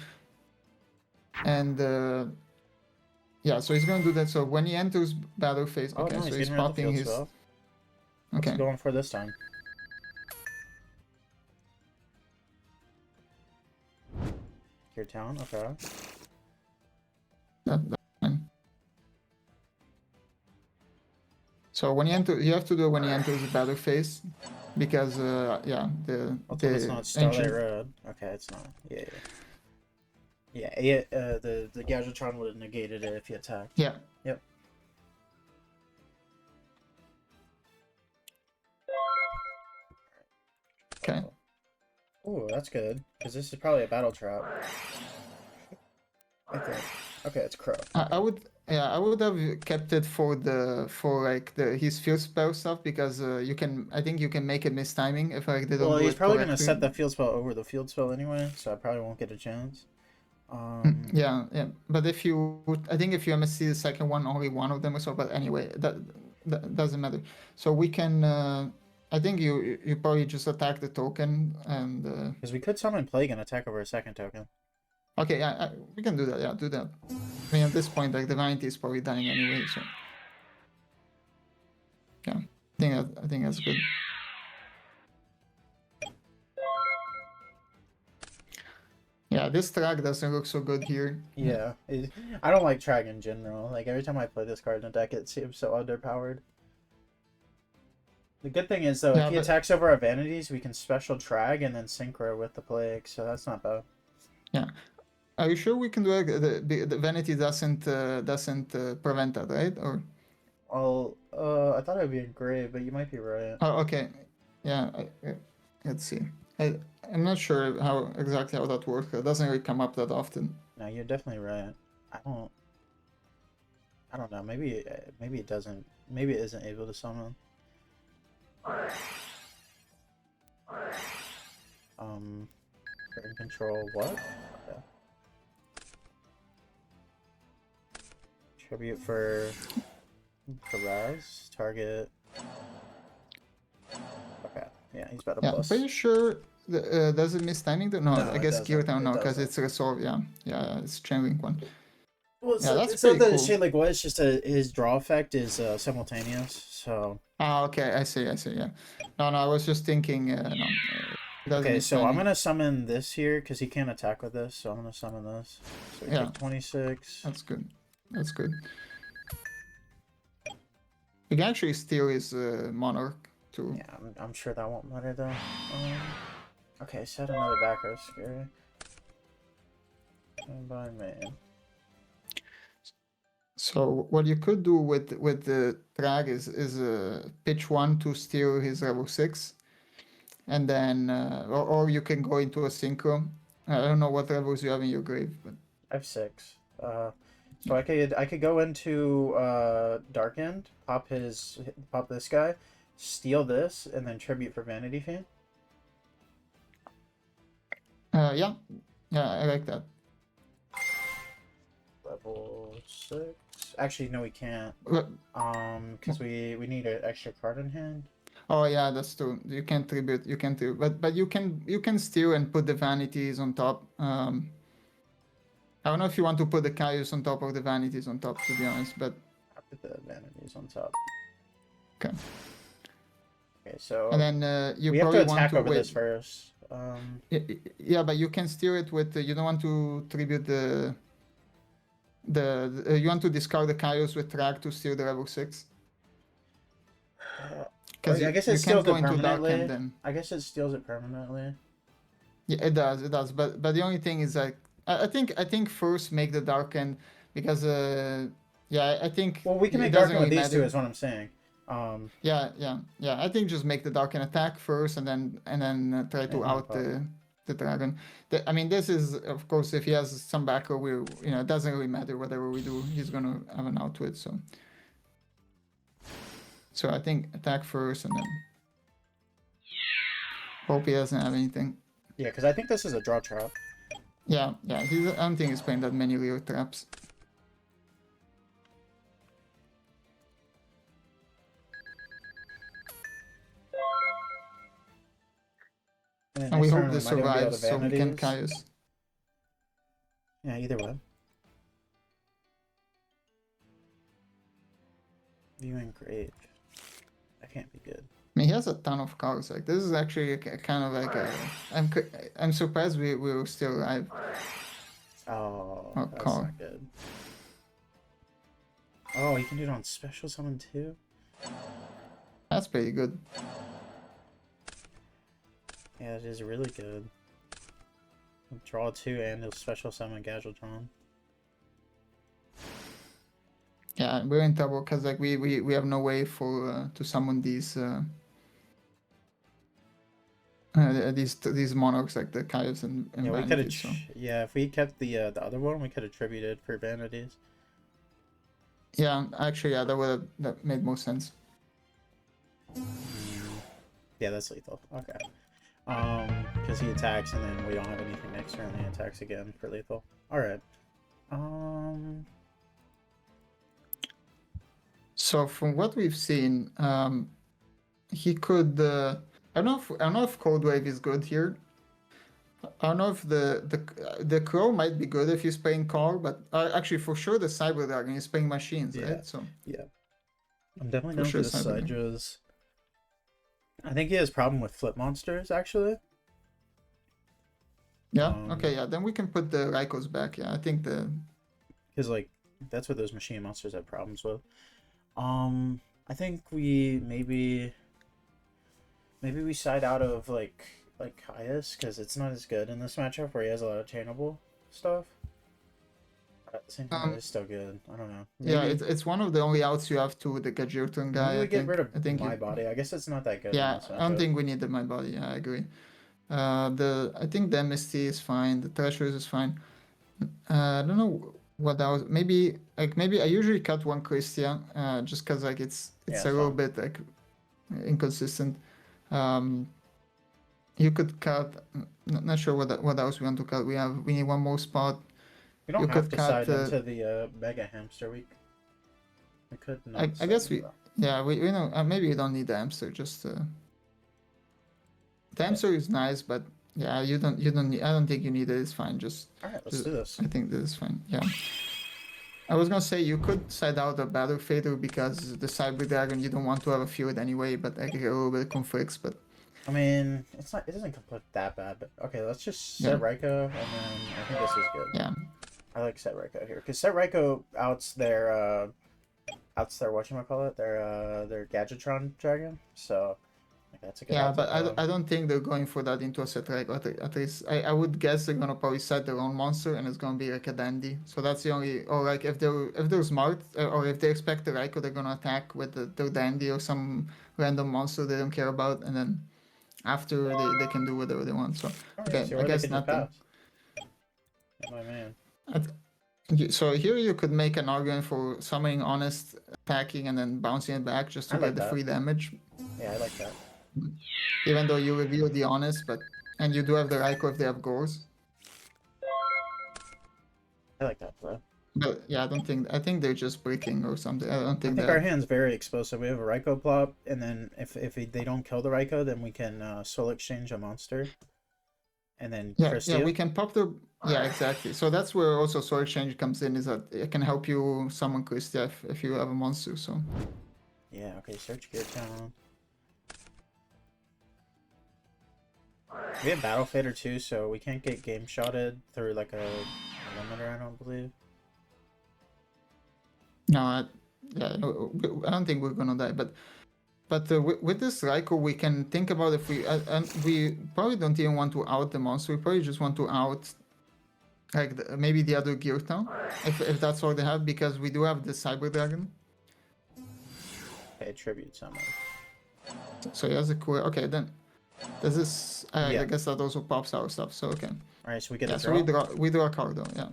And yeah, so he's gonna do that. So when he enters battle phase, Oh okay, no, so he's he's getting rid of the popping field his. spell. What's Okay. he going for this time? Your town, okay. That's fine. So when you enter, you have to do it when he enters the battle phase, because yeah, Hopefully it's not Starlight Road. Okay, it's not. Yeah. The Gadgetron would have negated it if he attacked. Yeah. Yep. Okay. Oh, that's good. Because this is probably a battle trap. I think. Okay, it's Crow. I would have kept it for his field spell stuff because I think you can make it miss timing if I didn't. Well, do he's it probably gonna correctly. set the field spell over the field spell anyway, so I probably won't get a chance. Yeah. But I think if you MSC the second one, only one of them or so. But anyway, that doesn't matter. So we can. I think you probably just attack the token and. Because we could summon Plague and attack over a second token. Okay, yeah, we can do that. Yeah, do that. I mean, at this point, like the vanity is probably dying anyway, so yeah, I think that's good. Yeah, this track doesn't look so good here. Yeah, I don't like Trag in general. Like every time I play this card in a deck, it seems so underpowered. The good thing is though, if he attacks over our vanities, we can special Trag and then synchro with the Plague, so that's not bad. Yeah. Are you sure we can do it? The vanity doesn't prevent that, right? Or I thought it would be a grave, but you might be right. oh, okay. Yeah, let's see. I'm not sure how exactly how that works. It doesn't really come up that often. No, you're definitely right. I don't know. Maybe it doesn't. Maybe it isn't able to summon. Turn control what? Okay. Tribute for Raz. Target. Okay. Yeah, he's about a Yeah, plus. pretty sure. Does it miss timing? No, No, I it guess Gear doesn't. Town It no, because doesn't. it's Resolve. Yeah, yeah, it's Chain Link one. Well, Yeah, that's it's not pretty that cool. shit like what. It's just his draw effect is simultaneous. So. Ah, okay, I see. Yeah. No, I was just thinking. No, it doesn't Okay, miss so I'm timing. gonna summon this here because he can't attack with this. So I'm gonna summon this. So we Yeah. take 26. That's good. That's good. You can actually steal his Monarch too. Yeah, I'm sure that won't matter though. Okay, set another back row scary. And by main. So what you could do with the drag is pitch 1 to steal his level 6, and then or you can go into a synchro. I don't know what levels you have in your grave, but I have 6. So I could go into Dark End, pop this guy, steal this, and then tribute for Vanity Fan. yeah, I like that. Level 6. Actually, no, we can't. But- Because we need an extra card in hand. Oh yeah, that's true. You can tribute. You can do, but you can steal and put the vanities on top. I don't know if you want to put the Caius on top or the vanities on top, to be honest. But I'll put the vanities on top. okay. Okay, so And then you we have probably to want attack to over wait. this first. Yeah, but you can steal it with. You don't want to tribute the you want to discard the Caius with drag to steal the level 6. Because I guess you it steals can't go it into Dark permanently. End then. I guess it steals it permanently. Yeah, it does. But the only thing is like I think first make the Dark End because yeah, I think Well, we can it make Dark doesn't End with really these two, matter. is what I'm saying. Yeah. I think just make the Dark End attack first, and then try to Yeah, no out problem. the dragon. I mean, this is of course if he has some backer, we it doesn't really matter whatever we do. He's gonna have an out to it. So I think attack first, and then hope he doesn't have anything. Yeah, because I think this is a draw trap. Yeah. I don't think he's playing that many Leo traps. And we next hope turn this might even be able to survives so we can vanities. Caius. Yeah, either way. Viewing grave. That can't be good. I mean, he has a ton of cards. Like this is actually kind of like I'm surprised we were still alive. Oh, Oh, that's call. not good. Oh, you can do it on special summon too? That's pretty good. Yeah, it is really good. Draw 2 and he'll special summon Gadgetron. Yeah, we're in trouble because like we have no way for to summon these monarchs like the Caius and Yeah, we could have. Vanities, so. Yeah, if we kept the other one, we could have tributed for vanities. Yeah, actually, yeah, that made more sense. Yeah, that's lethal. Okay. Because he attacks and then we don't have anything next turn, and he attacks again for lethal. All right. So from what we've seen, he could. I don't know if Cold Wave is good here. I don't know if the Crow might be good if he's playing car, but actually for sure the Cyber Dragon is playing machines, Yeah. right? So Yeah. I'm definitely For known sure for the Cyber Dragon. Sidras. I think he has problem with flip monsters actually. yeah, okay, yeah. Then we can put the Rykos back. Yeah, I think Because like that's what those machine monsters have problems with. I think we maybe we side out of like Caius because it's not as good in this matchup where he has a lot of chainable stuff. But at the same time, it's still good. I don't know. yeah, it's one of the only outs you have to the Gadgeton guy. Maybe we get rid of I think my body. I guess it's not that good. Yeah, in this I don't matchup. think we need the My Body. Yeah, I agree. I think the MST is fine. The Treasures is fine. I don't know what else. Maybe I usually cut one Christia, just cause like it's Yeah, a little fine. bit like inconsistent. Um, you could cut. Not sure what else we want to cut. We need one more spot. We You don't have could to cut. side into the Mega Hamster. We could not I side guess into we. that. Yeah, we know. Maybe you don't need the hamster. Just the Yeah. hamster is nice, but yeah, you don't need. I don't think you need it. It's fine. All right, let's do this. I think this is fine. Yeah. I was gonna say you could side out a Battle Fader because the Cyber Dragon you don't want to have a field anyway, but I get a little bit conflicts. But I mean, it's not. It doesn't conflict that bad. But okay, let's just set Yeah. Raiko, and then I think this is good. yeah, I like set Raiko here because set Raiko outs their whatchamacallit, their Gadgetron dragon. So like, that's a good. yeah, out but to go. I don't think they're going for that into a set right. At least I would guess they're gonna probably set their own monster and it's gonna be like a dandy. So that's the only, or like if they're smart or if they expect the Raikou, they're gonna attack with their dandy or some random monster they don't care about, and then after they can do whatever they want. So Alright, okay, so I they guess can just nothing. pass. Oh, my man. So here you could make an argument for summoning Honest, attacking, and then bouncing it back just to I like get the that. free damage. Yeah, I like that. Even though you reveal the Honest, and you do have the Raikou if they have Gores. I like that though. But yeah, I think they're just breaking or something. I don't I think think that. our hand's very explosive. We have a Raikou plop, and then if they don't kill the Raikou, then we can soul exchange a monster, and then Yeah, Crystal. we can pop the. Yeah, exactly. So that's where also Soul Exchange comes in, is that it can help you summon Christia if you have a monster. So Yeah. Okay. Search gear town. We have Battle Fader too, so we can't get game shotted through like a limiter. I don't believe. no, I don't think we're gonna die. But with this Raikou, we can think about if and we probably don't even want to out the monster. We probably just want to out like maybe the other gear town, if that's all they have, because we do have the Cyber Dragon. Okay, tribute summon. So he has a cool. Okay, then this is. Yeah. I guess that also pops our stuff. So okay. All right, so we get Yeah, a so draw. we draw a card though. Yeah.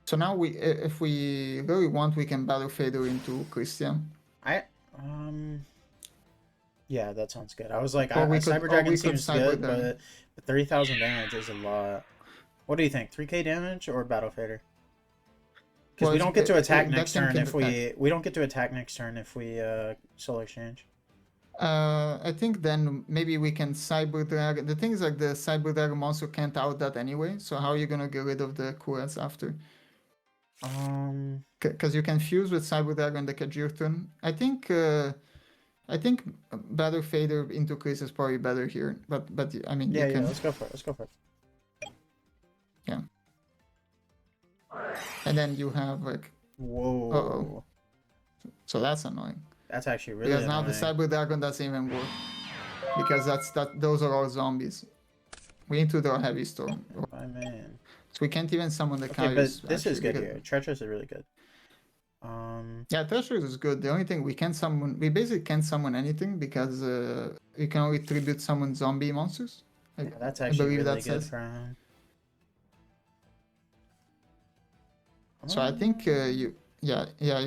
So now if we really want, we can Battle Fader into Christian. Yeah, that sounds good. I was like, Or we Cyber could- or Dragon we could seems Cyber good, Dragon. but 30,000 damage is a lot. What do you think? 3k damage or Battle Fader? Because Well, we don't get to attack that next thing turn can if we don't get to attack next turn if we soul exchange. I think then maybe we can Cyber Dragon. The thing is, like, the Cyber Dragon monster can't out that anyway. So how are you gonna get rid of the Kurats after? Because you can fuse with Cyber Dragon the Kajir turn. I think Battle Fader into Chris is probably better here. But I mean, Yeah, you can. let's go for it. Let's go for it. Yeah. And then you have like. Whoa. Uh-oh. So that's annoying. That's actually really Because now annoying. the Cyber Dragon doesn't even work. Because those are all zombies. We need to draw Heavy Storm. My man. So we can't even summon the Okay, Kaius. but this is actually, good because- here. Treacherous is really good. Yeah, Treasures is good. The only thing we basically can't summon anything because we can only tribute summon zombie monsters. Yeah, that's actually believe really that good says. for him. So I think you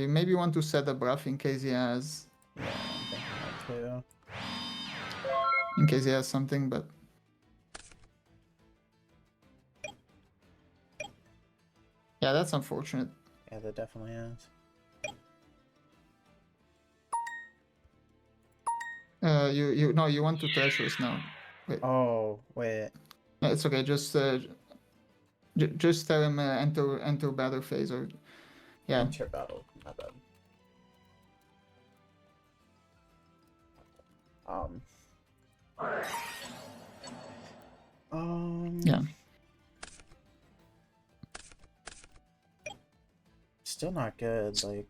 maybe want to set a Bruff in case he has Yeah, I'm thinking that too. something, but yeah, that's unfortunate. Yeah, that definitely is. You want to Treasures now. Wait. Oh, wait. No, it's okay. Just tell him enter battle phase or yeah. Enter battle. My bad. Yeah. Still not good. Like.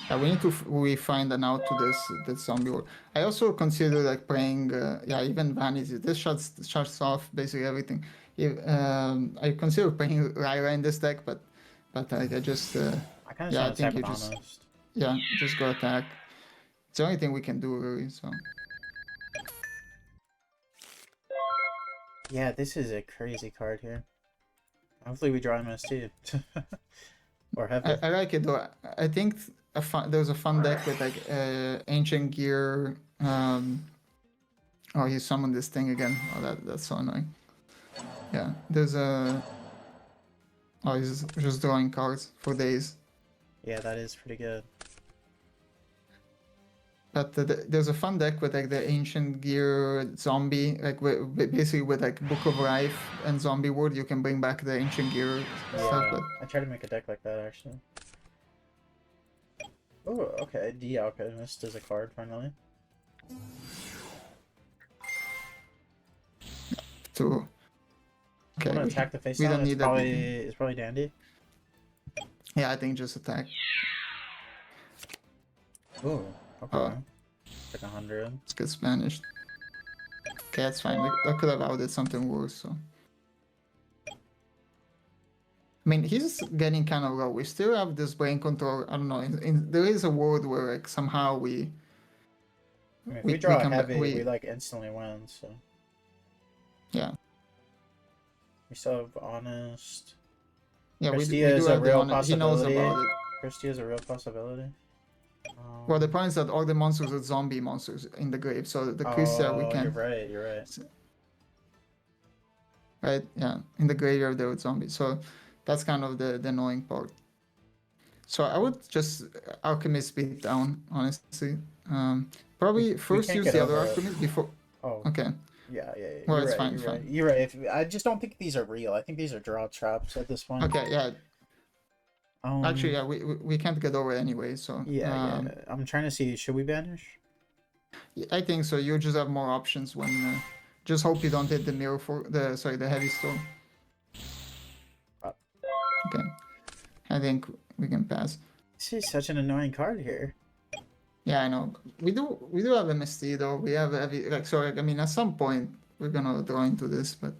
Yeah, we need to find an out to this zombie war. I also consider like playing even Vanity. This shuts off basically everything. I consider playing Lyra in this deck, but I just I kind of I think you honest. just go attack. It's the only thing we can do really. So Yeah, this is a crazy card here. Hopefully we draw MS2. Or have I like it though. I think there's a fun deck with like ancient gear. Oh, he summoned this thing again. Oh, that's so annoying. Yeah, there's a. Oh, he's just drawing cards for days. Yeah, that is pretty good. But there's a fun deck with like the ancient gear zombie, like basically with like Book of Life and Zombie World, you can bring back the ancient gear stuff. Yeah, But I tried to make a deck like that actually. Oh, okay. The Alchemist is a card finally. to Want to okay, attack the face we down? don't It's need probably that. it's probably dandy. Yeah, I think just attack. Oh, okay. Oh, Like 100. let's get Spanish. Okay, that's fine. I could have outed something worse. So. I mean, he's getting kind of low. We still have this brain control. I don't know. There is a world where like somehow we I mean, if we, we we draw can heavy, we we like instantly win. So yeah we still have honest. yeah we Christia do is a have the real honor. He knows possibility. about it. Christia is a real possibility. Well, the point is that all the monsters are zombie monsters in the grave. So the Christia we Oh, can you're right. You're right. right yeah in the graveyard there were zombies. So that's kind of the annoying part. So I would just alchemist beat down honestly. Probably We first can't use get the other over it. alchemist before. Oh, Okay. yeah, yeah. Well, You're it's right. fine. You're It's right. fine. You're right. I just don't think these are real. I think these are draw traps at this point. Okay. Yeah. Actually, Um. yeah. We can't get over it anyway. So Yeah, yeah. I'm trying to see. Should we banish? I think so. You just have more options when. Just hope you don't hit the mirror for the heavy storm. Uh, Okay. I think we can pass. This is such an annoying card here. Yeah, I know. We do have MST though. We have heavy like so. Like, I mean, at some point we're gonna draw into this, but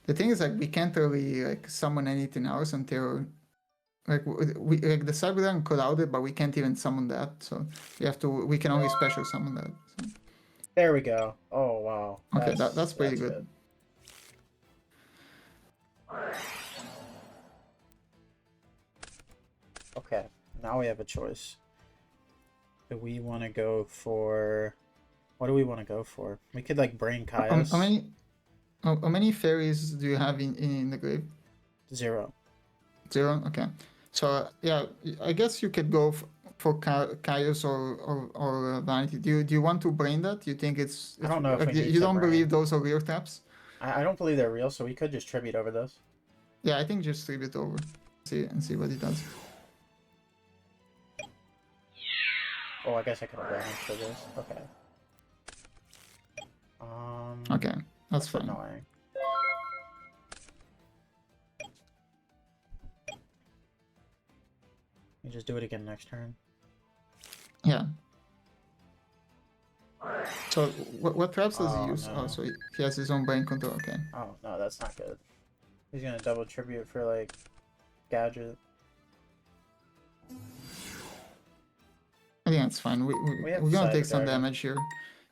the thing is like we can't really like summon anything else until like we like the Cyber Dragon could out it, but we can't even summon that. So we can only special summon that. So. There we go. Oh wow. Okay, that's pretty good. Okay, now we have a choice. Do we want to go for? What do we want to go for? We could like brain Caius. How many fairies do you have in the grave? 0. 0. Okay. So yeah, I guess you could go for Caius or Vanity. Do you want to brain that? You think it's? I don't know if like, we need you to don't brain. believe those are real taps? I don't believe they're real, so we could just tribute over those. Yeah, I think just leave it over. See what it does. Oh, I guess I could have banished for this. Okay. Okay, that's fine. Annoying. You just do it again next turn. Yeah. So what traps does he use? No. Oh, so he has his own brain control. Okay. Oh no, that's not good. He's gonna double tribute for like gadget. I think that's fine. We're gonna take some damage here.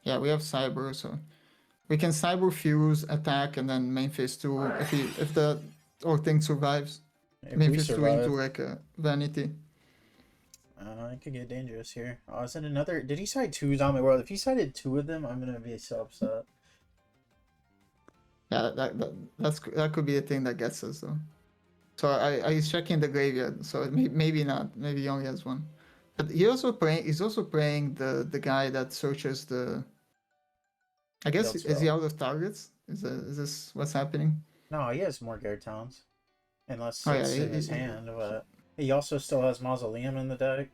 Yeah, we have Cyber, so we can Cyber Fuse, attack, and then main phase 2 if the or thing survives. Main phase 2 into like a Vanity. It could get dangerous here. Oh, is it another? Did he cite 2 Zombie World? If he cited 2 of them, I'm gonna be so upset. Yeah, that could be a thing that gets us though. So he's checking the graveyard. So maybe not. Maybe he only has 1. But he's also praying the guy that searches the. I guess is he out of targets? Is this what's happening? No, he has more Gear Towns, unless Oh, it's in his hand. But he also still has Mausoleum in the deck.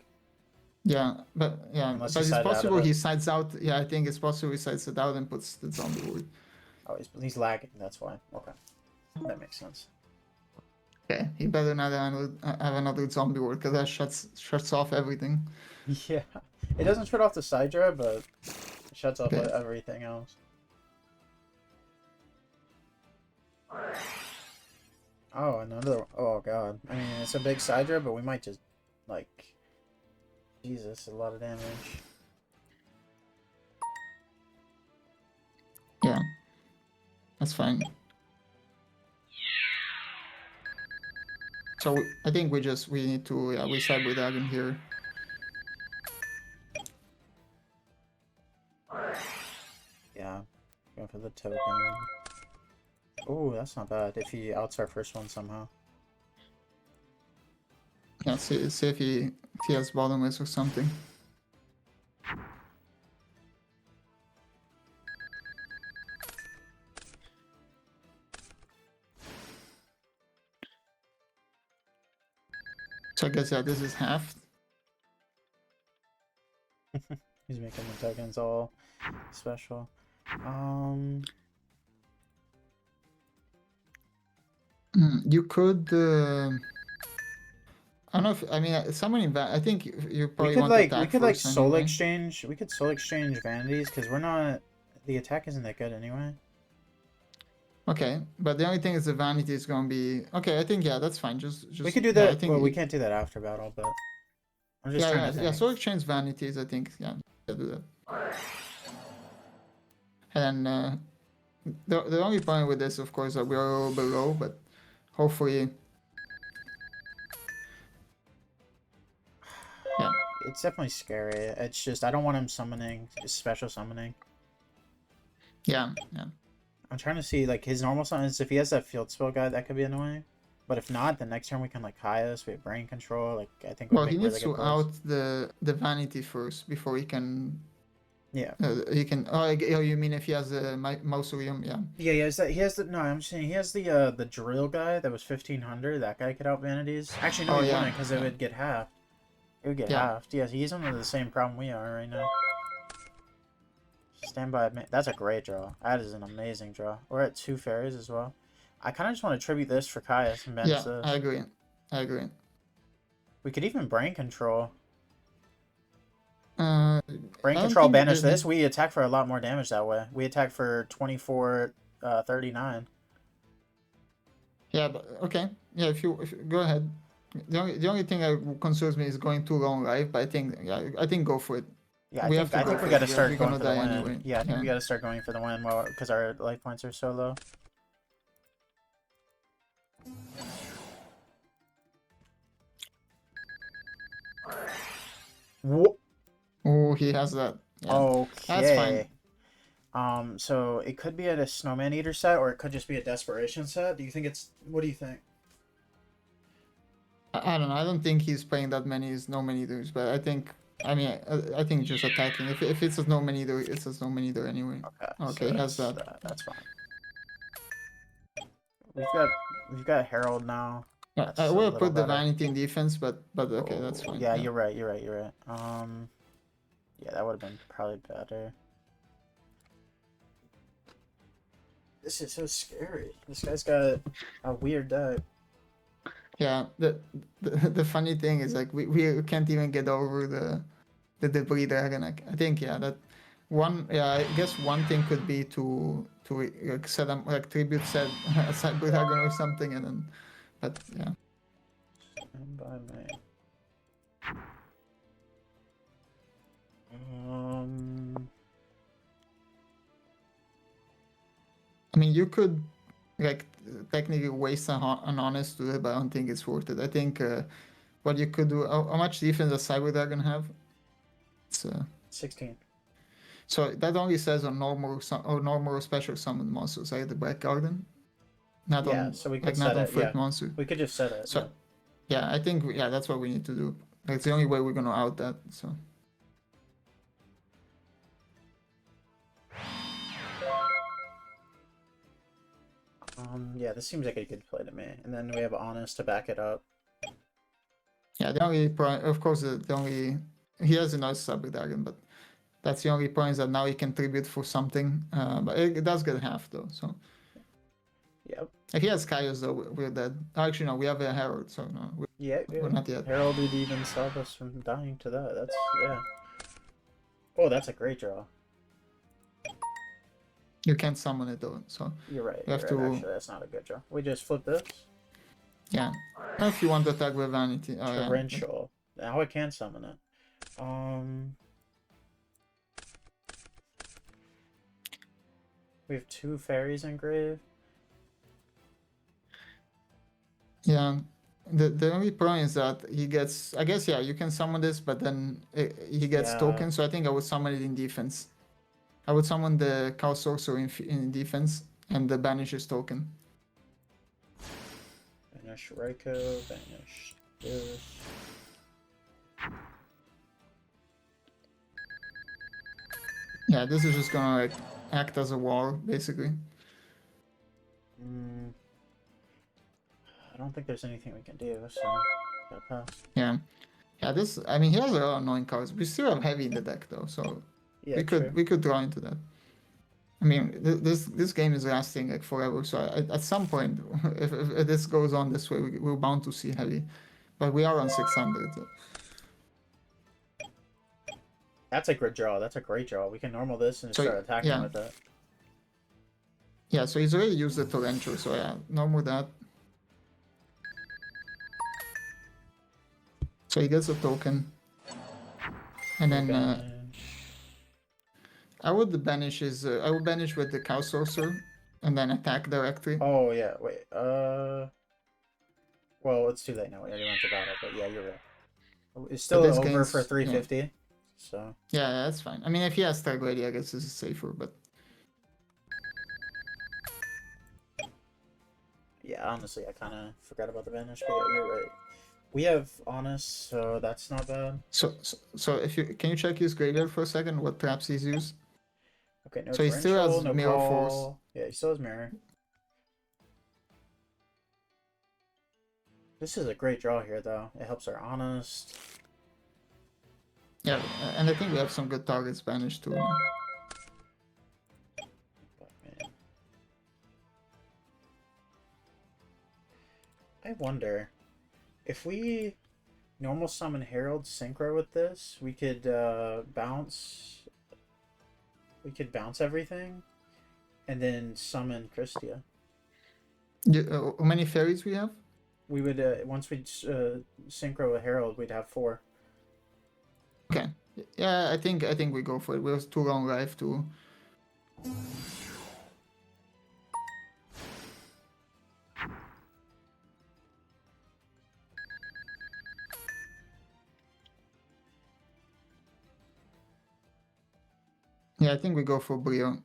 Yeah, but it's possible he sides out. Yeah, I think it's possible he sides it out and puts the zombie wood. Oh, he's lagging. That's why. Okay, that makes sense. Okay, he better not have another zombie word because that shuts off everything. Yeah, it doesn't shut off the Sidra, but it shuts off everything else. Oh, another. Oh god. I mean, it's a big Sidra, but we might just like. Jesus, a lot of damage. Yeah, that's fine. So I think we need to we Cyber Dragon here. token. Oh, that's not bad. If he outs our first one somehow. Yeah, see if he has bottomless or something. So I guess yeah, this is half. He's making the tokens all special. You could. I don't know if I mean someone in I think you probably want to attack first soul anyway. exchange. We could soul exchange vanities because we're not. The attack isn't that good anyway. Okay, but the only thing is the vanity is gonna be okay. I think yeah, that's fine. Just We could do yeah, that. I think Well, we can't do that after battle, but I'm just trying to think. yeah. So exchange vanities. I think yeah, do that. And then the only point with this, of course, that we're a little below, but hopefully. Yeah. It's definitely scary. It's just I don't want him summoning, just special summoning. Yeah. I'm trying to see like his normal summons. If he has that field spell guy, that could be annoying. But if not, then next turn we can like Caius. We have brain control. Like I think. Well, he needs to out the vanity first before he can. Yeah. He can. Oh, you mean if he has the mausoleum? Yeah. Yeah. He has the. No, I'm saying he has the drill guy that was 1500. That guy could out vanities. Actually, no, he wouldn't because it would get halved. It would get halved. Yeah, he's under the same problem we are right now. Stand by. That's a great draw. That is an amazing draw. We're at 2 fairies as well. I kind of just want to tribute this for Caius and banish this. Yeah, I agree. We could even brain control. Brain control banish this. We attack for a lot more damage that way. We attack for 2439. Yeah, but okay. Yeah, if you go ahead. The only thing that concerns me is going too long life, but I think go for it. Yeah, I think we got to start going for the win. Anyway. Yeah, I think we got to start going for the win because our life points are so low. Oh, he has that. Yeah. Okay. That's fine. So it could be a Snowman Eater set, or it could just be a Desperation set. Do you think it's? What do you think? I don't know. I don't think he's playing that many Snowman Eaters, but I think. I mean, I think just attacking. If it's a Snowman Eater, it's a Snowman Eater anyway. Okay, so has that. That's fine. We've got Herald now. Yeah, I will put the vanity in defense, but okay, that's fine. Yeah, you're right. Yeah, that would have been probably better. This is so scary. This guy's got a weird deck. Yeah, the funny thing is like we can't even get over the debris dragon. I think that one. Yeah, I guess one thing could be to like set them like tribute set a cyber dragon or something, and then. But yeah. Stand by me. I mean, you could like technically waste an honest to it, but I don't think it's worth it. I think what you could do. How much defense does Cyber Dragon have? It's 16. So that only says on normal or special summon monsters, right? The Black Garden. Not on, so we could like set not on Flirt monster. We could just set it. So, yeah, I think that's what we need to do. Like, it's the only way we're gonna out that. So. Yeah, this seems like a good play to me. And then we have Honest to back it up. Yeah, the only point, of course, he has a nice Cyber Dragon, but that's the only point is that now he can tribute for something. But it does get half though, so. Yep. He has Caius though, we're dead. Actually, no, we have a Herald, so no. We're not yet. Herald would even stop us from dying to that. That's, yeah. Oh, that's a great draw. You can't summon it though, so. You're right. Actually, that's not a good draw. We just flip this? Yeah. If you want to attack with Vanity. Torrential. Yeah. Now I can summon it. We have 2 fairies in grave. Yeah, the only problem is that he gets. I guess you can summon this, but then he gets tokens. So I think I would summon it in defense. I would summon the Chaos Sorcerer in defense and the banish his token. Banish Raikou, banish this. Yeah, this is just gonna like act as a wall, basically. I don't think there's anything we can do, so gotta pass. Yeah. Yeah, this, I mean, he has a lot of annoying cards. We still have heavy in the deck though, so Yeah, we could draw into that. I mean, this game is lasting like forever, so at some point, if this goes on this way, we're bound to see heavy. But we are on 600. So. That's a good draw. That's a great draw. We can normal this and start attacking with it. Yeah, so he's already used the Torrential, so yeah, normal that. So he gets a token. And then I would banish I would banish with the Chaos Sorcerer and then attack directly. Oh yeah, wait. Well, it's too late now. We already went to battle, but yeah, you're right. It's still over for 350. Yeah. So yeah, that's fine. I mean, if he has Tag Lady, I guess this is safer, but yeah, honestly, I kind of forgot about the banish, but yeah, you're right. We have Honest, so that's not bad. So if you can you check his graveyard for a second? What traps he's used? Okay, no. So he still has no Mirror call. Force. Yeah, he still has Mirror. This is a great draw here, though. It helps our Honest. Yeah, and I think we have some good targets banished too. But, man. I wonder if we normal summon Herald Synchro with this, we could bounce. We could bounce everything, and then summon Christia. How many fairies we have? We would once we synchro a Herald, we'd have 4. Okay. Yeah, I think we go for it. We have too long life to. Yeah, I think we go for Brio.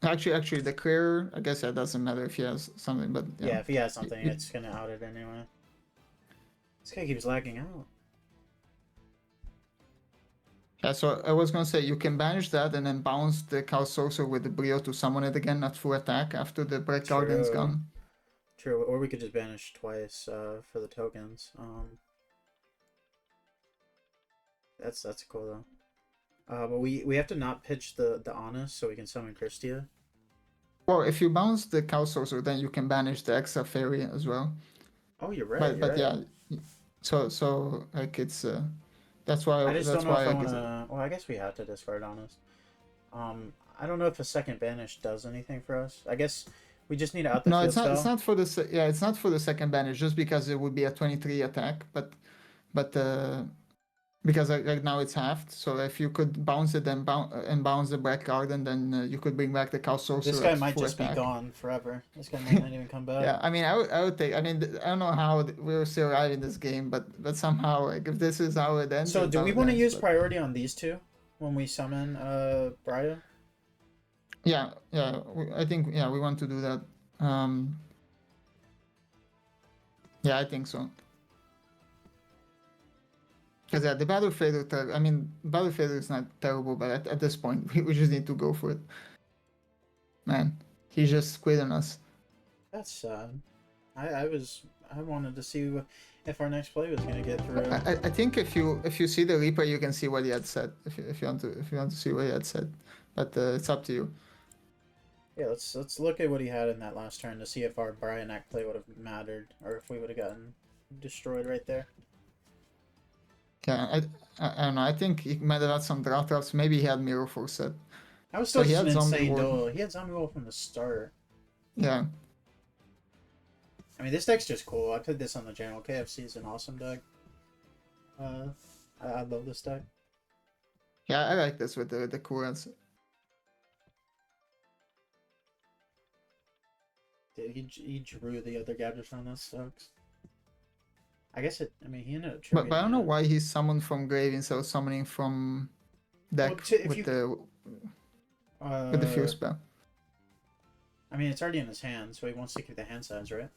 Actually, the clear, I guess that doesn't matter if he has something, but yeah if he has something, it's gonna out it anyway. This guy keeps lagging out. Yeah, so I was gonna say you can banish that and then bounce the Chaos Sorcerer with the Brio to summon it again at full attack after the Break Guardian's gone. True, or we could just banish twice for the tokens. That's cool though. But we have to not pitch the Honest so we can summon Christia. Well, if you bounce the Chaos Sorcerer, then you can banish the extra fairy as well. Oh, you're right. But yeah, so like it's that's why I just don't know if I want to. Well, I guess we have to discard Honest. I don't know if a second banish does anything for us. I guess we just need to out the field spell. It's not for the it's not for the second banish, just because it would be a 23 attack, but because like now it's halved. So if you could bounce it and bounce the Black Garden, then you could bring back the Chaos Sorcerer. This guy might just be gone forever. This guy might not even come back. Yeah, I mean, I would take. I mean, I don't know how we're still alive in this game, but somehow, like, if this is how it ends. So, do we want to use priority on these two when we summon Brio? Yeah. I think we want to do that. Yeah, I think so. Because the Battle Fader, I mean, Battle Fader is not terrible, but at this point, we just need to go for it. Man, he just quit on us. That's sad. I wanted to see if our next play was gonna get through. I think if you see the replay, you can see what he had said. If you want to see what he had said, but it's up to you. Yeah, let's look at what he had in that last turn to see if our Brian Act play would have mattered, or if we would have gotten destroyed right there. Yeah, I don't know. I think he might have had some draw traps. Maybe he had Mirror Force set. That was still an insane duel. He had Zombie War from the start. Yeah. I mean, this deck's just cool. I played this on the channel. KFC is an awesome deck. I love this deck. Yeah, I like this with the Kurans. Dude, he drew the other gadgets from this. Sucks. I guess it. I mean, he ended up. But I don't know why he summoned from grave instead of summoning from deck with the fuel Uh, spell. I mean, it's already in his hand, so he wants to keep the hand size, right?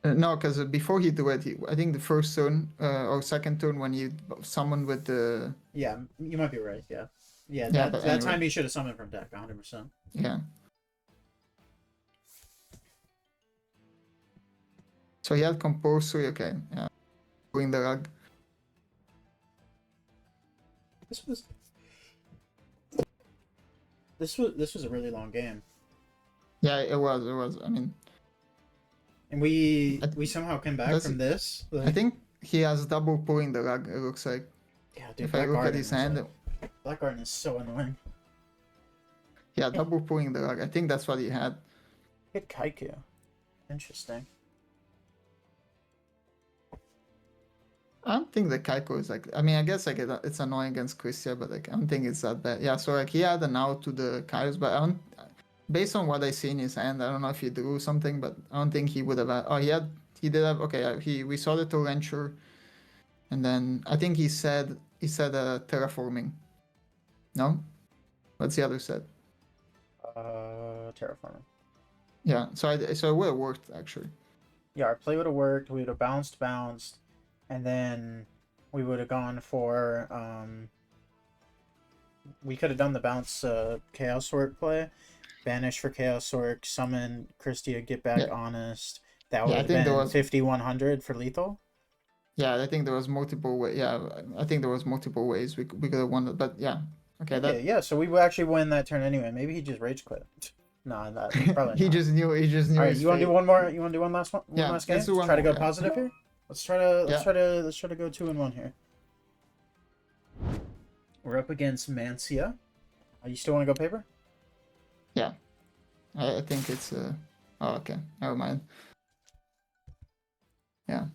No, because before he do it, I think the first turn or second turn when he summoned with the Yeah, you might be right. Yeah, yeah. yeah. That But that anyway, time he should have summoned from deck, 100%. yeah. So he had compulsory. Okay, yeah. Bring the rug. This was this was a really long game, Yeah, it was. It was. I mean, and we I- somehow came back does from it- this. I Like, think he has double pulling the rug. It looks like yeah, dude. if I look at his hand, Black Garden is so annoying. yeah, double pulling the rug. I think that's what he had. Hit Kaiku. Interesting. I don't think the Kaiko is like. I mean, I guess like it's annoying against Christia, but like I don't think it's that bad. Yeah, so like he had an out to the Kaios, but I don't. Based on what I see in his hand, I don't know if he drew something, but I don't think he would have. Oh, he did have. Okay, we saw the Torrenture, and then I think he said terraforming. No, what's the other set? Terraforming. Yeah, so it would have worked actually. Yeah, our play would have worked. We would have bounced, and then we would have gone for we could have done the bounce Chaos Orc play, banish for Chaos Orc, summon Christia, get back Yeah. honest. That Yeah, would I have think there been was- 50-100 for lethal. Yeah, I think there was multiple way. Yeah, I think there was multiple ways we could have won it, but yeah, okay, that Yeah, so we would actually win that turn anyway. Maybe he just rage quit. No, that probably he not. just knew. He just knew. All right, his you want to fate. do one more? You want to do one last one? Yeah, Last game? let's do one Try to more, go yeah. positive here. Let's try to go 2-1 here. We're up against Mancia. You still want to go paper? Yeah, I think it's. Oh, okay. Never mind. Yeah.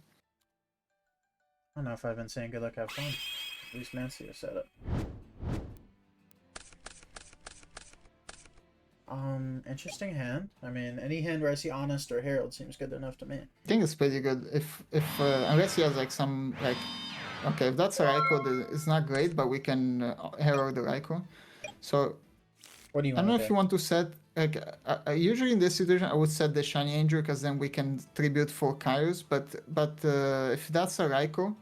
I don't know if I've been saying good luck, have fun. At least Mancia said it. Interesting hand. I mean, any hand where I see Honest or Herald seems good enough to me. I think it's pretty good. If unless he has like some like, okay, if that's a Raikou, it's not great, but we can herald the Raikou. So What do you I want don't know to if do? you want to set like usually in this situation I would set the Shiny Angel because then we can tribute for Kairos. But if that's a Raikou,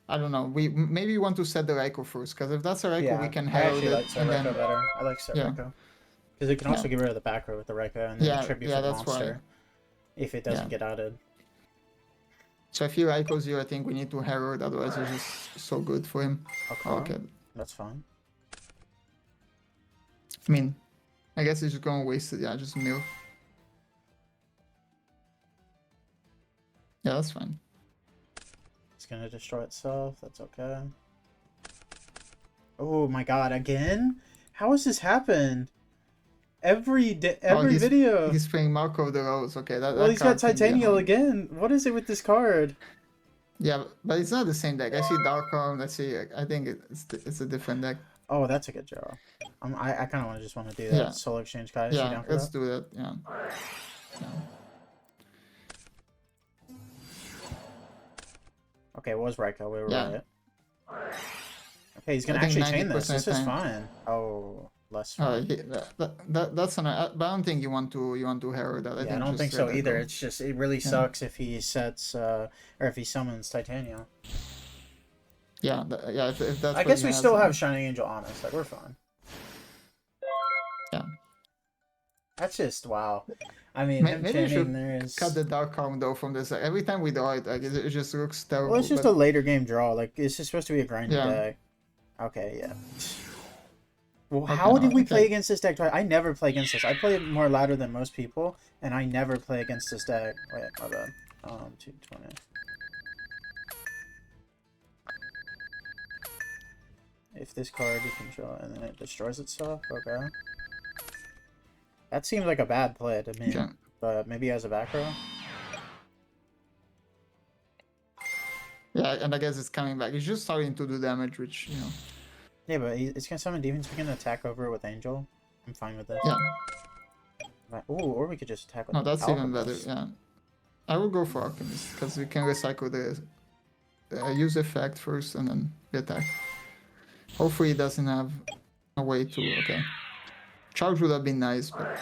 I don't know. Maybe want to set the Raikou first because if that's a Raikou, we can I herald actually it like and Serreco then better. I like Serreco. Because it can also get rid of the back row with the Raikou and then Yeah, tribute yeah, for the that's why. monster. If it doesn't Yeah. get added. So if he Raikous you, I think we need to herald. Otherwise, it's just so good for him. Okay. That's fine. I mean, I guess he's just gonna waste it. Yeah, just mill. Yeah, that's fine. It's gonna destroy itself. That's okay. Oh my god, again? How has this happened? Every video. He's playing Marco of the Rose. Okay, Well, he's got Titanial again. What is it with this card? Yeah, but it's not the same deck. I see Dark Arm. Let's see. I think it's a different deck. Oh, that's a good draw. I kind of just want to do that. Yeah. Soul Exchange, guys. You Yeah, down for let's that? do that. Yeah. Okay, it was Raikou. We were Yeah. right. Okay, he's gonna I think actually chain this. 90% This is time. fine. Oh, less fine. That's an. But I don't think you want to herald that. I don't think so either. It's just it really sucks if he sets or if he summons Titania. Yeah, if that's. I what guess he we has, still then- have Shining Angel Honest. Like we're fine. Yeah. That's just wow. I mean, him Maybe we chaining should there is. cut the Dark Arm though from this. Like, every time we draw it, like it just looks terrible. Well, it's just but- a later game draw. Like it's just supposed to be a grind Yeah. deck. Okay, yeah. Well, Okay, how did we play okay. against this deck twice? I never play against this. I play it more louder than most people, and I never play against this deck. Wait, my bad. 220. If this card you control and then it destroys itself, okay. That seems like a bad play to me, Yeah. but maybe he has a back row. Yeah, and I guess it's coming back. It's just starting to do damage, which Yeah, but it's gonna summon demons. We can attack over it with Angel. I'm fine with this. Yeah. Ooh, or we could just attack with No, that's even better. Alchemist. Yeah, I will go for Alchemist because we can recycle the use effect first and then the attack. Hopefully, it doesn't have a way to. Okay. Charge would have been nice, but.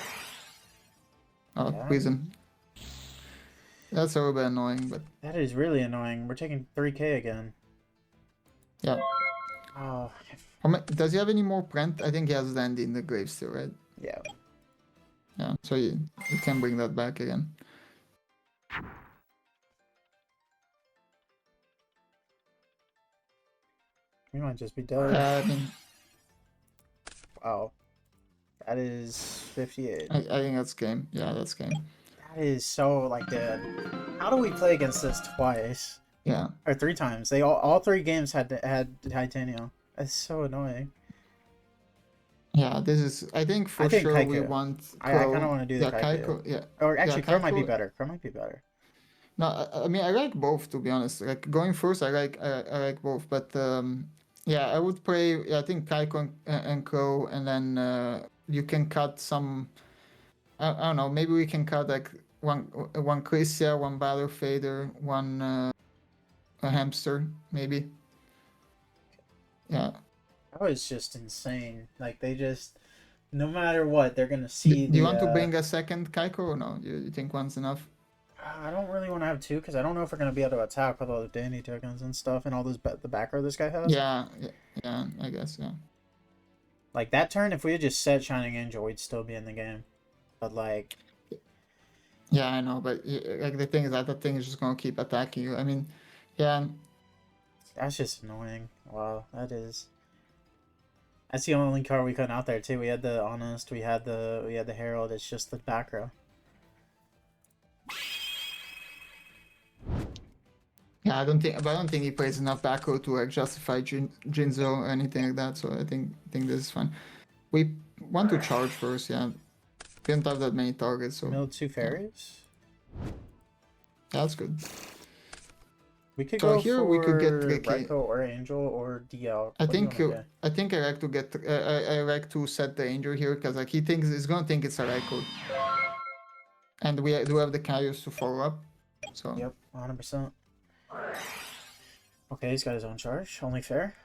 Oh, Yeah. poison. That's a little bit annoying, but. That is really annoying. We're taking 3k again. Yeah. Oh. Does he have any more Brent? I think he has Dandy in the grave still, right? Yeah. Yeah, so you can bring that back again. We might just be dead. I mean, Wow. That is 58. I think that's game. Yeah, that's game. That is so like dead. How do we play against this twice? Yeah. Or 3 times? They all 3 games had Titania. That's so annoying. Yeah, this is. I think sure Kaiko. we want. I kind of want to do the Kaiko. Yeah. Or actually, Crow might be Kaiko. better. Crow might be better. No, I mean I like both, to be honest. Like going first, I like both, but yeah, I would play. Yeah, I think Kaiko and Crow, and then you can cut some. I don't know. Maybe we can cut like one Chrysia, one Battle Fader, one a Hamster, maybe. Yeah. That was just insane. Like they just, no matter what, they're gonna see. Do you want to bring a second Kaiko or no? You think one's enough? I don't really want to have 2 because I don't know if we're gonna be able to attack with all the dandy tokens and stuff and all this the back row this guy has. Yeah, I guess, yeah. Like that turn, if we had just said Shining Angel, we'd still be in the game. But like, yeah, I know, but like the thing is that thing is just gonna keep attacking you. I mean, yeah. That's just annoying. Wow, that is. That's the only card we couldn't out there too. We had the Honest, we had the Herald. It's just the back row. Yeah, I don't think he plays enough back row to like justify Jinzo or anything like that. So I think this is fine. We want to charge first, yeah. We don't have that many targets, so. Mill 2 fairies. Yeah, that's good. We could So go here for we could get Ricky. Raiko or Angel or DL. I think I like to get I like to set the Angel here because like he's gonna think it's a Raiko. And we do have the Kaios to follow up. So. Yep, 100%. Okay, he's got his own charge. Only fair.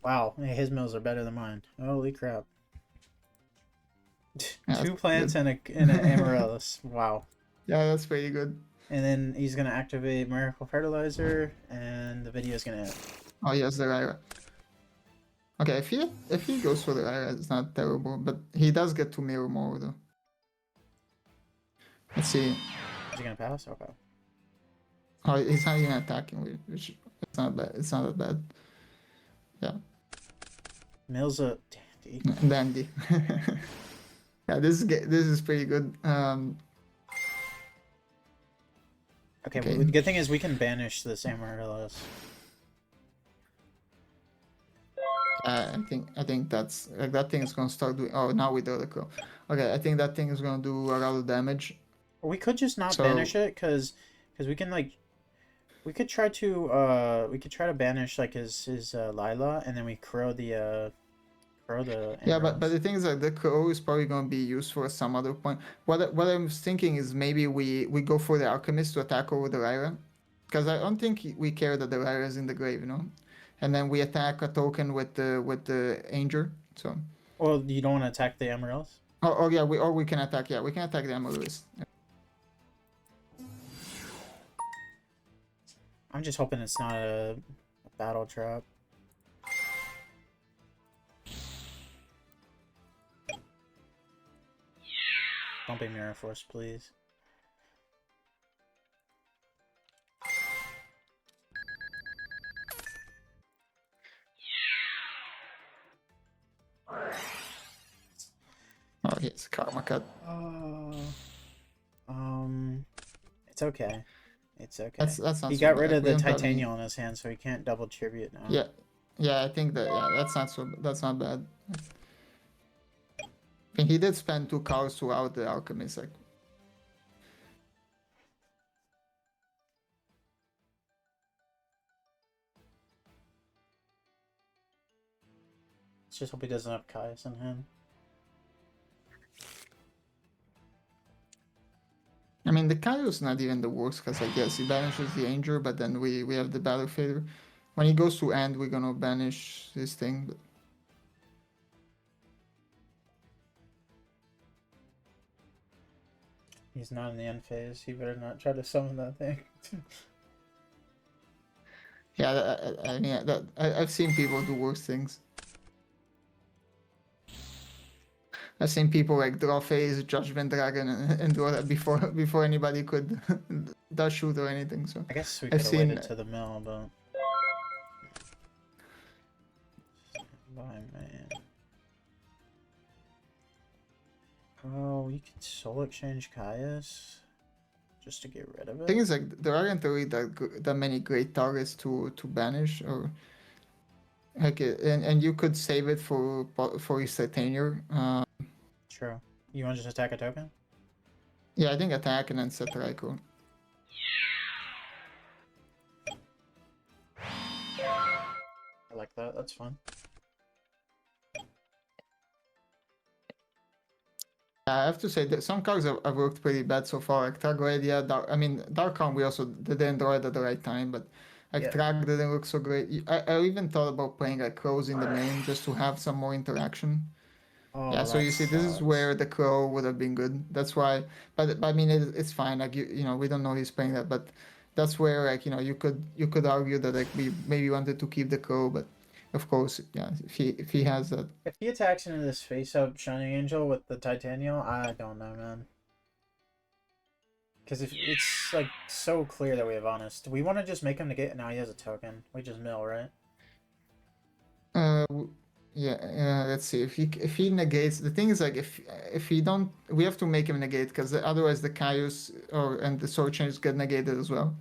Wow, his mills are better than mine. Holy crap. Yeah, 2 plants and an Amaryllis. Wow. Yeah, that's pretty good. And then he's gonna activate Miracle Fertilizer, and the video's gonna end. Oh yes, the Lyra. Okay, if he goes for the Lyra, it's not terrible, but he does get to mirror more though. Let's see. Is he gonna pass? Okay. Oh, he's not even attacking, which it's not bad. It's not that bad. Yeah. Mill's a dandy. Dandy. Yeah, this is pretty good. Okay, well, the good thing is we can banish this Amaryllis. I think that's like that thing is gonna start doing. Oh, now we do the crow. Okay, I think that thing is gonna do a lot of damage. Or we could just not banish it, because we can like, we could try to banish like his Lila, and then we crow the yeah, but the thing is that the crow is probably going to be used for some other point. What I'm thinking is maybe we go for the alchemist to attack over the Lyra, because I don't think we care that the Lyra is in the grave, you know, and then we attack a token with the Angel. So. Well, you don't want to attack the Amaryllis? Oh yeah, we can attack. Yeah, we can attack the Amaryllis. I'm just hoping it's not a battle trap. Don't be Mirror Force, please. Oh, yes, Karma Cut. It's okay. It's okay. That's not. He got rid of the titanium on his hand, so he can't double tribute now. Yeah, I think that that's not bad. I mean, he did spend 2 cards throughout the alchemist. Like, let's just hope he doesn't have Caius in hand. I mean, the Kaios not even the worst because I guess he banishes the Angel, but then we have the Battle Fader. When he goes to end, we're gonna banish this thing. But... He's not in the end phase. He better not try to summon that thing. Yeah, I mean, I've seen people do worse things. I've seen people like draw phase, Judgment Dragon, and draw that before anybody could dash shoot or anything. So I guess we I've could have seen. waited to the mill, but. Bye, man. Oh, you could soul exchange Caius just to get rid of it. Thing is, like, there aren't really that many great targets to banish, or like, and you could save it for his Titanier. True. You want to just attack a token? Yeah, I think attack and then set Raikou. I like that. That's fun. I have to say that some cards have worked pretty bad so far. Like Tragoedia, I mean, Darkon, we also didn't draw it at the right time, but like Yeah. Trag didn't look so great. I even thought about playing like Crows in the main just to have some more interaction. Oh, Yeah, so you see, this is sucks. where the Crow would have been good. That's why, but I mean, it's fine. Like you know, we don't know he's playing that, but that's where, like, you know, you could argue that like we maybe wanted to keep the Crow, but of course, yeah, if he has that. If he attacks into this face-up Shining Angel with the Titanial, I don't know, man. Because if it's like so clear that we have Honest, we want to just make him negate. Now he has a token. We just mill, right? Yeah, let's see if he negates. The thing is, like, if he don't, we have to make him negate, because otherwise the Caius and the sword change get negated as well.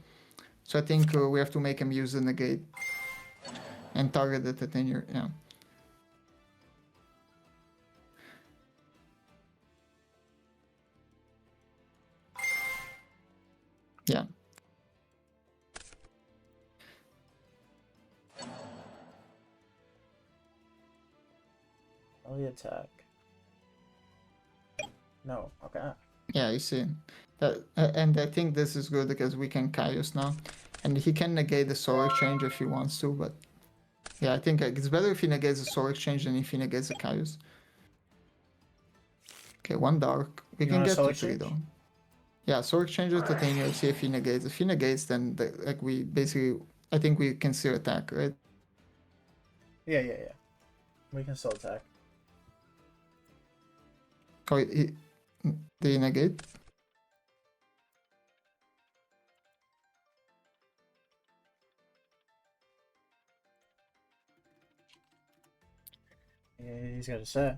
So I think we have to make him use the negate and target the Titanier. Yeah. Yeah. Early attack. No. Okay. Yeah, you see that, and I think this is good because we can Caius now, and he can negate the soul exchange if he wants to. But yeah, I think it's better if he negates the soul exchange than if he negates the Caius. Okay, one dark. We You can want a get soul to three exchange? though. Yeah, soul exchange with Titania. See if he negates. If he negates, then like we basically, I think we can still attack, right? Yeah. We can still attack. Oh, did he negate? Yeah, he's got to say.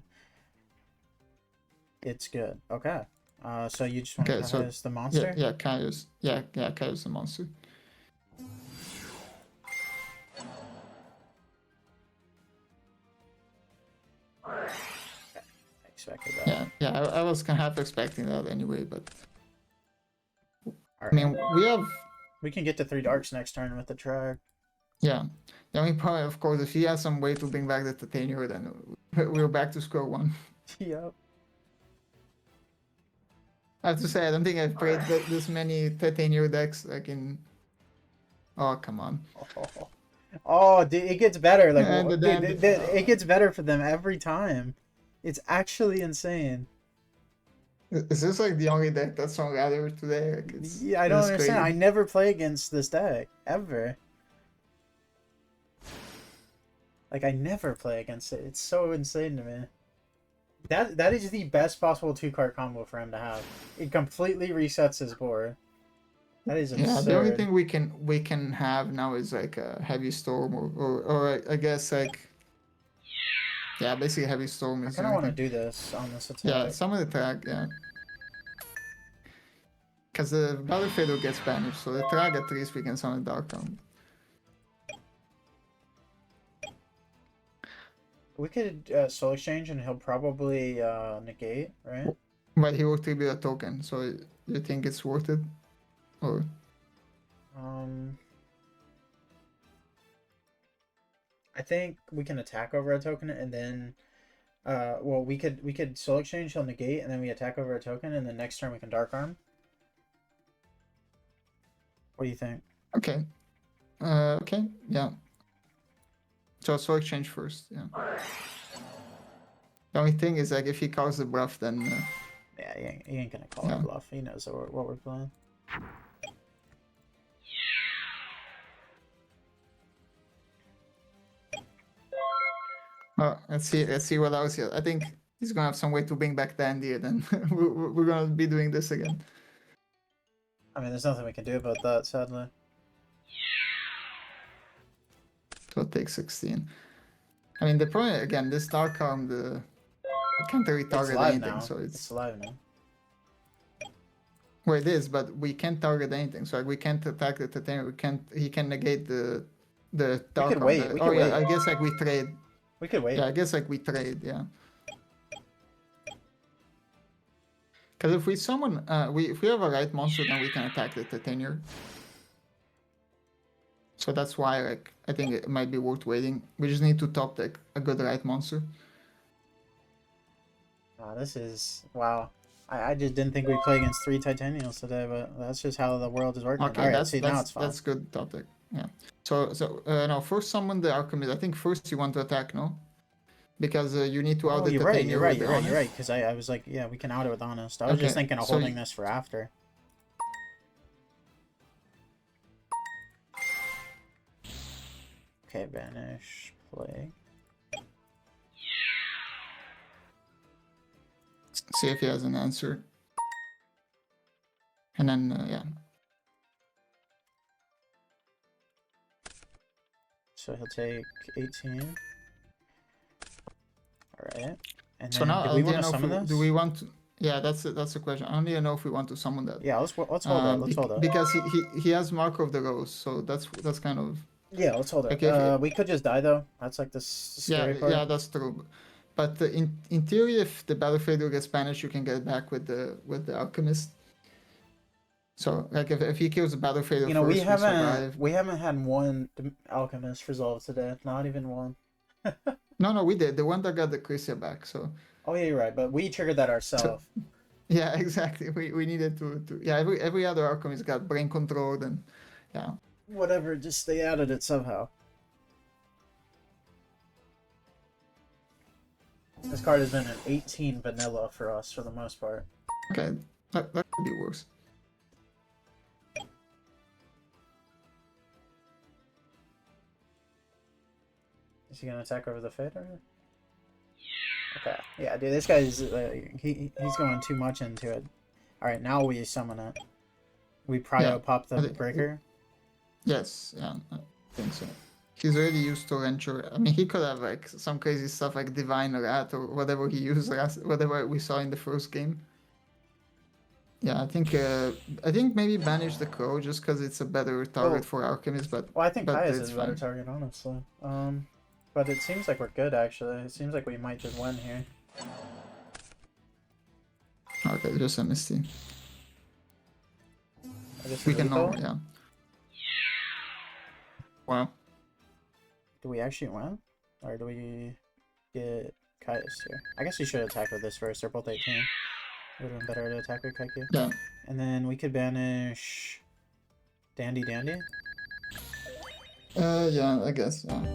It's good. Okay. So you just want to Caius the monster? Yeah, Caius. Yeah, Caius the monster. I expected that. Yeah. I was kind of half expecting that anyway, but Right. I mean, we can get to 3 darks next turn with the track. Yeah. The only problem, of course, if he has some way to bring back the Titanier, then we're back to square one. Yep. I have to say, I don't think I've played this many Titanier decks like in. Oh, come on. Oh, dude, it gets better. Like, it gets better for them every time. It's actually insane. Is this like the only deck that's on ladder today? Like, yeah, I don't understand. Crazy. I never play against this deck ever. Like, I never play against it. It's so insane to me. That is the best possible 2-card combo for him to have. It completely resets his board. That is absurd. Yeah, the only thing we can have now is like a Heavy Storm or I guess like. Yeah, basically Heavy Storm is. I kind of want to do this on this attack. Yeah, summon attack, yeah. Because the Battle Fatal gets banished, so the attack at least we can summon Darkon. We could soul exchange and he'll probably negate, right? But he will tribute a token, so you think it's worth it? Or I think we can attack over a token and then well we could soul exchange, he'll negate, and then we attack over a token, and then next turn we can dark arm. What do you think? Okay. Okay, yeah. So soul exchange first, yeah. The only thing is like if he calls the bluff, then Yeah, he ain't gonna call Yeah. our bluff. He knows what we're playing. Let's see what else here. I think he's gonna have some way to bring back Dandy, and then we're gonna be doing this again. I mean, there's nothing we can do about that, sadly. So it takes 16. I mean, the problem again, this Dark Arm, it can't really It's target live anything, now. so It's live now. well, it is, but we can't target anything. So like, we can't attack the Titanium. We can't. He can negate the Dark could Arm. wait, we Oh could yeah, wait. I guess like we trade. We could wait. Yeah, I guess like we trade. Yeah. Because if we summon, if we have a right monster, then we can attack the Titanium. So that's why, like, I think it might be worth waiting. We just need to top deck a good right monster. This is wow. I just didn't think we'd play against 3 Titanials today, but that's just how the world is working. Okay, All right, that's see, now it's fine. that's good top deck. Yeah. So no, first summon the Alchemist. I think first you want to attack, no? Because you need to out the You're Titanium. right. Because I was like, yeah, we can out it with Honest. I was just Okay, thinking of so holding this for after. Okay, banish, play. See if he has an answer. And then yeah. So he'll take 18. Alright. And So then, now do I we don't want to know if summon this? do we want to? Yeah, that's the question. I don't even know if we want to summon that. Yeah, let's hold that. Let's hold that. Because he has Mark of the Rose, so that's kind of. Yeah, let's hold it. Okay, we could just die though. That's like the scary part. Yeah, that's true. But in theory, if the Battle Fader gets banished, you can get it back with the Alchemist. So like if he kills the Battle Fader, You know, first, we we haven't had one Alchemist resolve today. Not even one. No, we did the one that got the Chrysia back. So. Oh yeah, you're right. But we triggered that ourselves. Yeah, exactly. We needed to yeah. Every other Alchemist got brain controlled and yeah. Whatever. Just they added it somehow. This card has been an 18 vanilla for us for the most part. Okay, that could be worse. Is he gonna attack over the Fader? Okay. Yeah, dude, this guy's he's going too much into it. All right, now we summon it. We pop the breaker. Yes, yeah, I think so. He's already used Torrential. I mean, he could have like some crazy stuff like Divine Rat or whatever he used, whatever we saw in the first game. Yeah, I think maybe banish the Crow just because it's a better target for Alchemist. But well, I think Kai's it's is a better fine. target, honestly. But it seems like we're good actually. It seems like we might just win here. Okay, just a Misty. We can know, yeah. Wow. Do we actually win? Or do we get Kai's here? I guess we should attack with this first. They're both 18. It would have been better to attack with Kaiku. Yeah. And then we could banish Dandy. Yeah, I guess, yeah.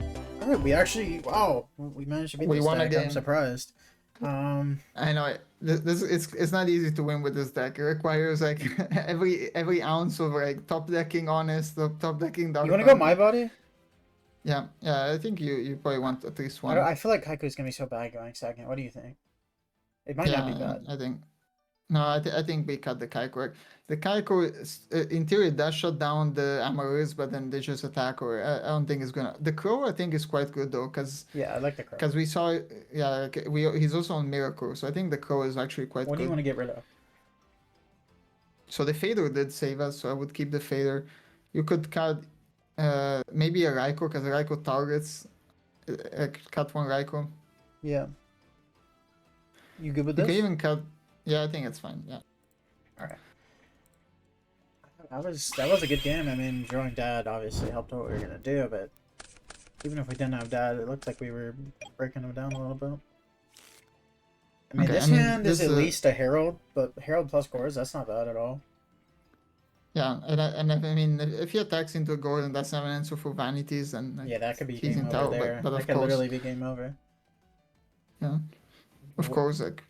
Alright, we actually, wow, we managed to beat this won deck. again. I'm surprised. I know it's not easy to win with this deck. It requires like every ounce of like top decking Honest, top decking Dark. You want to go My Body? Yeah, I think you probably want at least one. I feel like Kaiku's gonna be so bad going second. What do you think? It might not be bad. I think. No, I think we cut the Kaiko. The Kaiko, in theory, does shut down the Amaryllis, but then they just attack. Or I don't think it's gonna. The Crow, I think, is quite good though, because yeah, I like the Crow. Because we saw, he's also on Miracle, so I think the Crow is actually quite good. What do you want to get rid of? So the Fader did save us, so I would keep the Fader. You could cut maybe a Raikou, because Raikou targets. Cut one Raikou. Yeah. You good with You this? can even cut. Yeah, I think it's fine. Yeah. All right. That was a good game. I mean, drawing Dad obviously helped what we were gonna do, but even if we didn't have Dad, it looked like we were breaking him down a little bit. I mean, this hand is at least a Herald, but Herald plus cores, that's not bad at all. Yeah, and I mean, if he attacks into a gold and doesn't have an answer for vanities, then yeah, that could be game over there. That could literally be game over. Yeah, of course, like.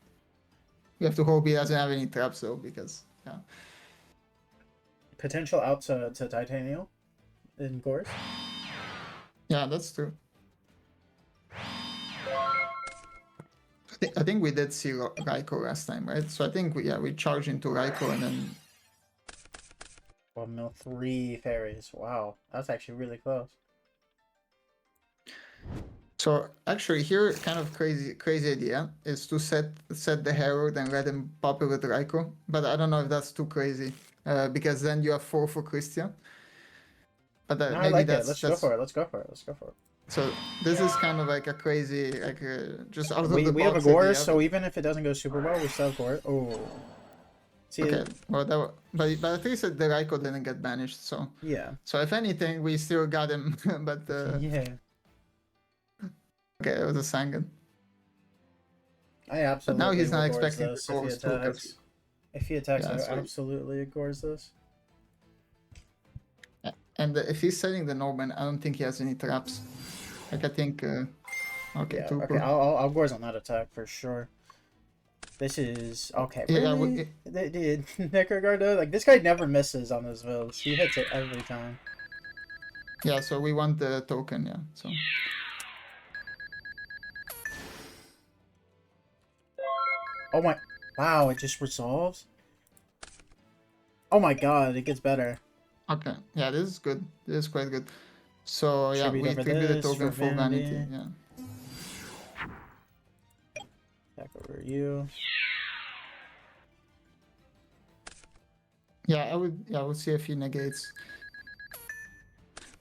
We have to hope he doesn't have any traps though, because yeah. Potential out to Titanium in course. Yeah, that's true. I think we did see Raikou last time, right? So I think we charge into Raikou and then. Well, mill 3 fairies. Wow, that's actually really close. So actually, here kind of crazy idea is to set the Herald and let him pop it with Raikou, but I don't know if that's too crazy, because then you have 4 for Christian. But No, I maybe like that's it. Let's go for it. Let's go for it. Let's go for it. So this is kind of like a crazy, like just out of the box. We have a idea. Gore, so even if it doesn't go super well, we still have Gore. Oh. See, Okay, well, but at least the Raikou didn't get banished, so. Yeah. So if anything, we still got him, but. Yeah. Okay, it was a Sangan. I absolutely. But now he's not will Gores expecting this the Gores too, 'cause- If he attacks, Yeah, I so- absolutely Gores this. And if he's setting the Norman, I don't think he has any traps. Like I think. Okay, Yeah. too Okay. cool. I'll Gores on that attack for sure. This is okay. Yeah, Really? Dude, Necrogarda, like this guy never misses on his moves. He hits it every time. Yeah, so we want the token, yeah. So. Oh my! Wow, it just resolves. Oh my god, it gets better. Okay, yeah, this is good. This is quite good. So yeah, Tribute we over tribute the this token for for vanity. vanity. Yeah. Back over you. Yeah, I would see if he negates.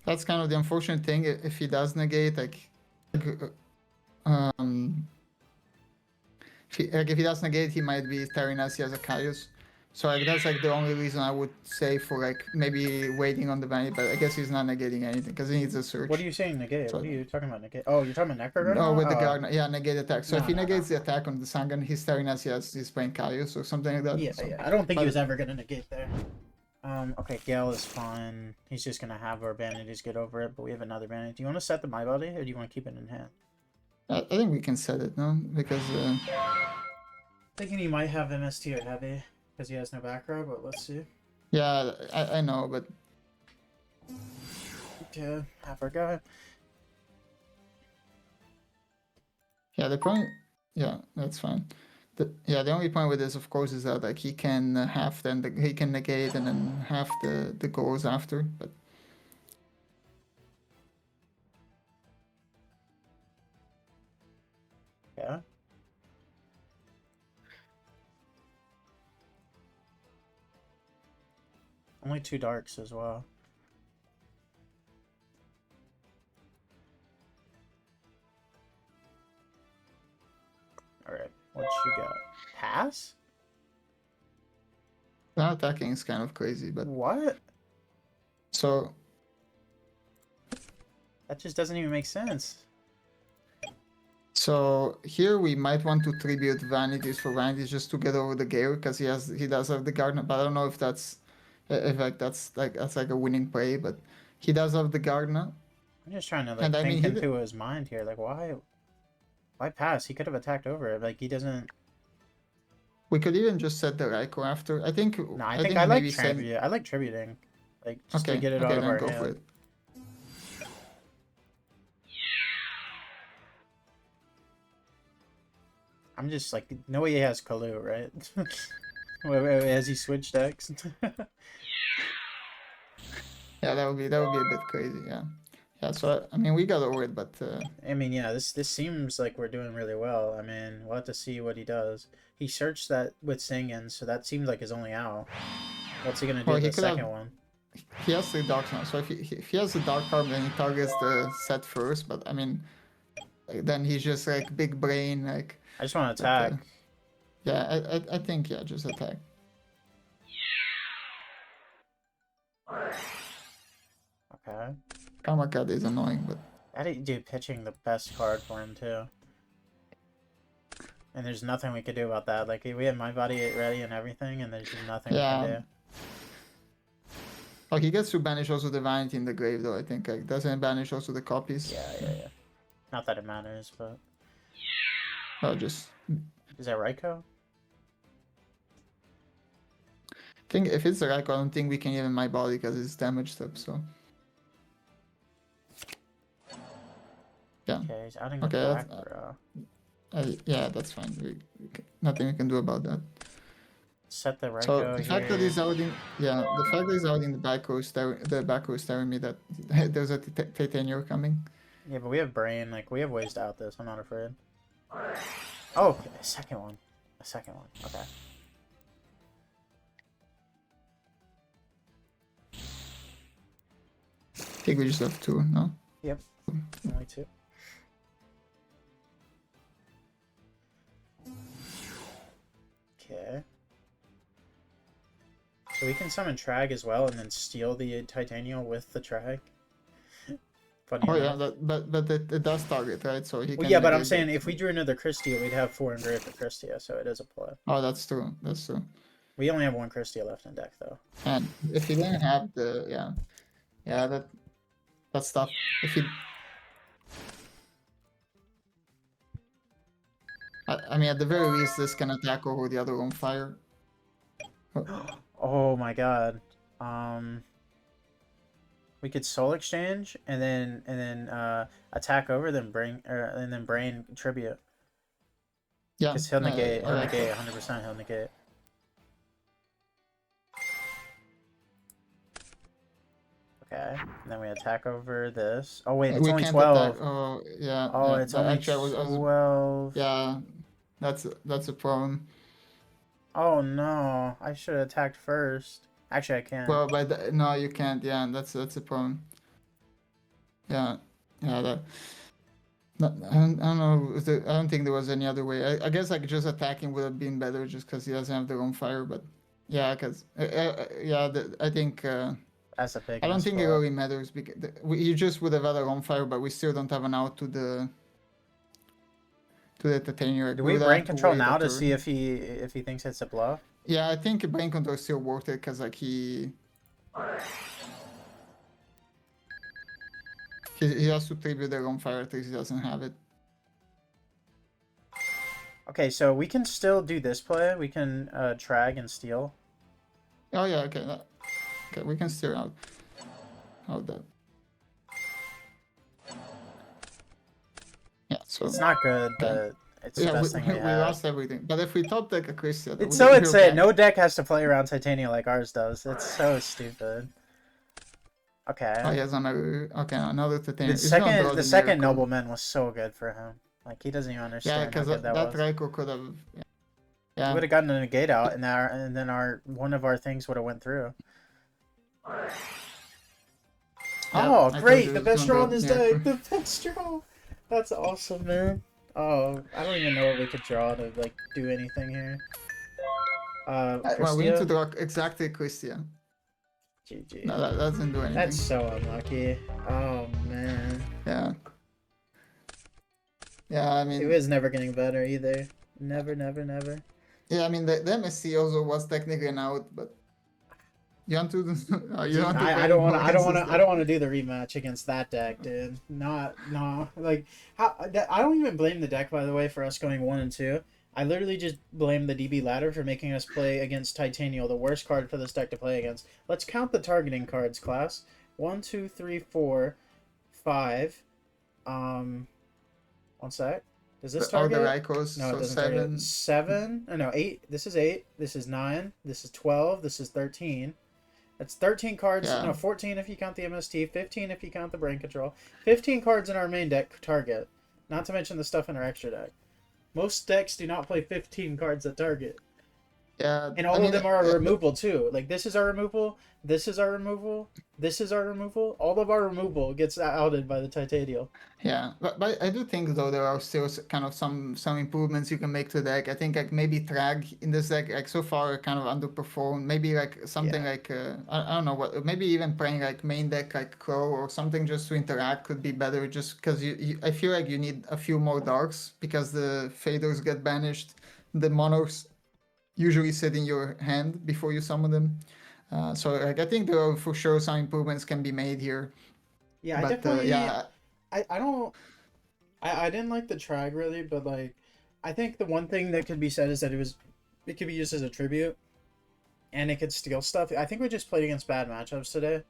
That's kind of the unfortunate thing. If he does negate, like, if he does negate, he might be Tarinasi as a Caius. So like that's like the only reason I would say for like maybe waiting on the vanity. But I guess he's not negating anything because he needs a search. What are you saying negate? So- What are you talking about negate? Oh, you're talking about Necrogarda? No, with the Oh. Gardener. Yeah, negate attack. So No, if he no, negates the attack on the Sangan, he's Tarinasi as he's playing Caius or something like that. Yeah, So- yeah. I don't think he but- was ever gonna negate there. Okay, Gale is fine. He's just gonna have our vanities get over it, but we have another vanity. Do you want to set the My Body, or do you want to keep it in hand? I think we can set it, no? Because Thinking he might have MST or heavy, because he has no back row, but let's see. yeah, I know, but Okay, half our guy. yeah, the point. Yeah, that's fine. The only point with this, of course, is that like he can have he can negate and then have the goals after. But Yeah. Only 2 darks as well. Alright, what you got? Pass? now attacking is kind of crazy. But What? so That just doesn't even make sense. here we might want to tribute vanities for vanities just to get over the Gale because he does have the Gardener. But I don't know if that's that's like a winning play. But he does have the Gardener. I'm just trying to like And I think mean, he into his mind here. Like, why pass? He could have attacked over it. Like, he doesn't. We could even just set the Raikou after. I think. No, I think I like maybe send- tribute. I like tributing, like just Okay, to get it okay, out of then our go hand. for it. I'm just like, no way he has Kalu, right? Has he switched decks? Yeah, that would be a bit crazy. Yeah, yeah. So I mean, we got over it, but I mean, yeah, this seems like we're doing really well. I mean, we'll have to see what he does. He searched that with Singin, so that seems like his only out. What's he gonna do Well, with he the could have- second one? he has the dark now. So if he has the dark card, then he targets the set first. But I mean, like, then he's just like big brain. Like I just want to but, attack. yeah, I think just attack. Okay. Karma card is annoying, but That dude pitching the best card for him too. And there's nothing we could do about that. Like, we have My Body ready and everything, and there's just nothing we can do. oh, he gets to banish also the vanity in the grave, though. I think like doesn't it banish also the copies. Yeah. Not that it matters, but Oh, just is that Raikou? think if it's a Raiko, I don't think we can even my body because it's damaged up. So yeah, Okay, he's outing the okay, back that's, row. yeah, that's fine. Nothing we can do about that. Set the So Reiko the fact that here. he's out in the fact that he's out in the back row, is telling me that there's a titanium coming. Yeah, but we have brain. Like, we have ways to out this. I'm not afraid. Oh, okay, a second one. A second one. Okay. I think we just have two, no? Yep. Only two. Okay. So we can summon Trag as well and then steal the titanium with the Trag. Funny Oh enough. yeah, but it does target, right? So he Well, can yeah, but I'm negate saying it. if we drew another Christia, we'd have 4 engrave for Christia, so it is a play. Oh, that's true. That's true. We only have 1 Christia left in deck, though. And if he didn't have the that's tough. If he, I mean, at the very least, this can attack over the other on fire. Oh my god. We could soul exchange and then attack over, then brain tribute. Yeah, Because he'll negate. He'll like negate. 100%. He'll negate. Okay. And then we attack over this. Oh wait, it's we only can't 12. attack. Oh yeah. Oh, yeah, it's but only actually, I was 12. yeah, that's a problem. Oh no, I should have attacked first. Actually, I can't. Well, no, you can't. Yeah, that's a problem. Yeah, that. No, I don't know. I don't think there was any other way. I guess like just attacking would have been better, just because he doesn't have their own fire. But yeah, because I think That's a big. I don't think it misplay. really matters because you just would have had their own fire, but we still don't have an out to the titanium. Do we brain control now to see if he thinks it's a bluff? Yeah, I think brain control is still worth it because like he has to tribute their own fire, at least he doesn't have it. Okay, so we can still do this play. We can trag and steal. Oh yeah, okay. Okay, we can steer out that. Yeah, so It's not good, but it's the best thing we we have. lost everything. But if we top deck a Christian, It's so insane. No deck has to play around Titania like ours does. It's so stupid. Okay. Oh, he has another. Okay, another titanium. The second nobleman was so good for him. Like he doesn't even Yeah, understand because how good that was. Raiko could have. We Yeah. would have gotten a negate out, and then our one of our things would have went through. Oh, I great! told The you best it was draw gonna in this go- deck. The best draw. That's awesome, man. Oh, I don't even know what we could draw to like do anything here. Well, we need to Christia? draw exactly Christian. GG. No, that doesn't do anything. That's so unlucky. Oh man. Yeah. Yeah, I mean. It was never getting better either. Never. Yeah, I mean the MSC also was technically an out, but you want to. You want to I don't want to do the rematch against that deck, dude. No. Like I don't even blame the deck, by the way, for us going 1 and 2. I literally just blame the DB ladder for making us play against Titanium, the worst card for this deck to play against. Let's count the targeting cards, class. 1, 2, 3, 4, 5. One sec. Does this all target? the Raikos? No, So it doesn't 7. target. 7. Oh, no, 8. This is 8. This is 9. This is 12. This is 13. That's 13 cards. Yeah. No, 14 if you count the MST. 15 if you count the brain control. 15 cards in our main deck target. Not to mention the stuff in our extra deck. Most decks do not play 15 cards that target. Yeah. And all of them are a removal too. Like this is our removal. This is our removal. This is our removal. All of our removal gets outed by the Titanium. Yeah, but I do think though there are still kind of some improvements you can make to the deck. I think like maybe Trag in this deck like so far kind of underperformed. Maybe like something like I don't know what. Maybe even playing like main deck like Crow or something just to interact could be better. Just because I feel like you need a few more darks because the faders get banished. The monos usually sit in your hand before you summon them. So like I think there are for sure some improvements can be made here. Yeah, But, I definitely. yeah. I don't. I didn't like the Trag really, but like, I think the one thing that could be said is that it could be used as a tribute, and it could steal stuff. I think we just played against bad matchups today.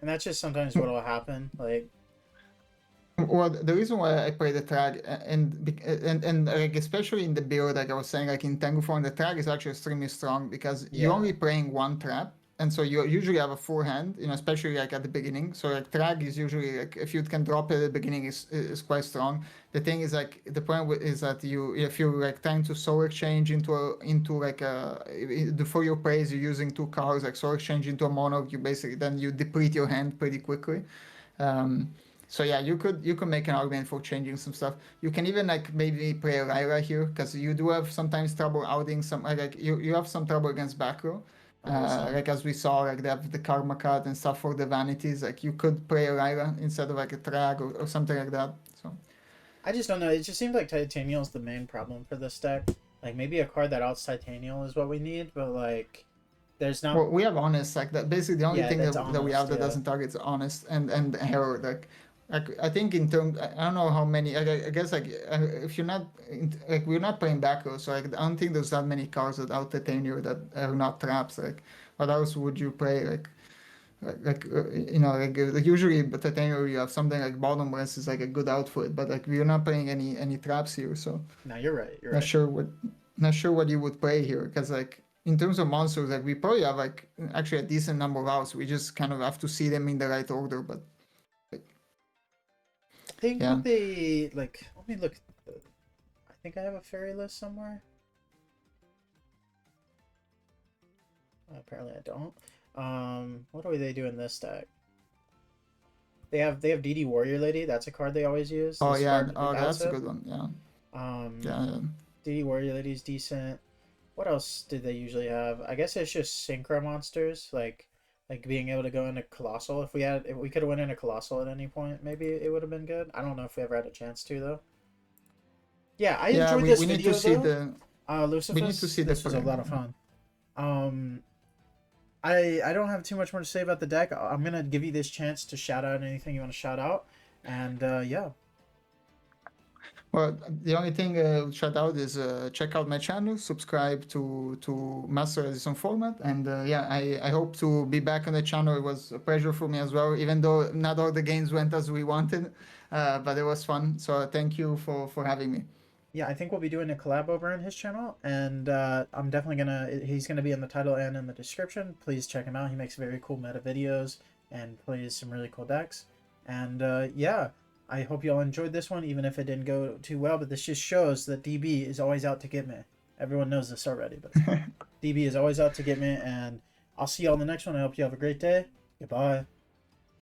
And that's just sometimes what will happen. Like, Well, the reason why I play the Trag and like especially in the build, like I was saying, like in Tengu form, the Trag is actually extremely strong because Yeah. you're only playing one trap, and so you usually have a full hand, you know, especially like at the beginning. So like Trag is usually like if you can drop it at the beginning is quite strong. The thing is like the point is that you if you're like trying to soul exchange into like a for your plays you're using two cards like soul exchange into a mono, you basically then you deplete your hand pretty quickly. So yeah, you could make an argument for changing some stuff. You can even like maybe play a Lyra here because you do have sometimes trouble outing some like you have some trouble against back row. Like as we saw, like they have the karma card and stuff for the vanities. Like you could play a Lyra instead of like a Trag or something like that. So I just don't know. It just seems like Titanial is the main problem for this deck. Like maybe a card that outs Titanial is what we need, but like there's not. well, we have honest like that. Basically, the only Yeah, thing that's that we have honest, that yeah. doesn't target is honest and hero. Like I think in terms, I don't know how many. I guess like if you're not like we're not playing back row, so like I don't think there's that many cards that out Titania that are not traps. Like what else would you play? You know like usually but Titania you have something like bottomless is like a good outfit, but like we're not playing any traps here, so No, you're right. You're not right. sure what you would play here because like in terms of monsters like we probably have like actually a decent number of outs. We just kind of have to see them in the right order, but I think yeah. they like. Let me look. I think I have a fairy list somewhere. Apparently I don't. What do they do in this deck? They have DD Warrior Lady. That's a card they always use. Oh This yeah, card that's outs a it. good one. Yeah, Yeah. yeah. DD Warrior Lady's decent. What else did they usually have? I guess it's just synchro monsters, like being able to go into Colossal. If we could have went into Colossal at any point, maybe it would have been good. I don't know if we ever had a chance to though. Yeah, I Yeah, enjoyed we, this we need video to see though. the Losephus, we need to see the this was a lot of fun. I don't have too much more to say about the deck. I'm gonna give you this chance to shout out anything you want to shout out, and yeah. Well, the only thing shout out is check out my channel, subscribe to Master Edison format, and yeah, I hope to be back on the channel. It was a pleasure for me as well, even though not all the games went as we wanted, but it was fun. So thank you for having me. Yeah, I think we'll be doing a collab over on his channel, and I'm definitely he's gonna be in the title and in the description. Please check him out. He makes very cool meta videos and plays some really cool decks. And yeah, I hope you all enjoyed this one, even if it didn't go too well. But this just shows that DB is always out to get me. Everyone knows this already, but DB is always out to get me. And I'll see you all in the next one. I hope you have a great day. Goodbye.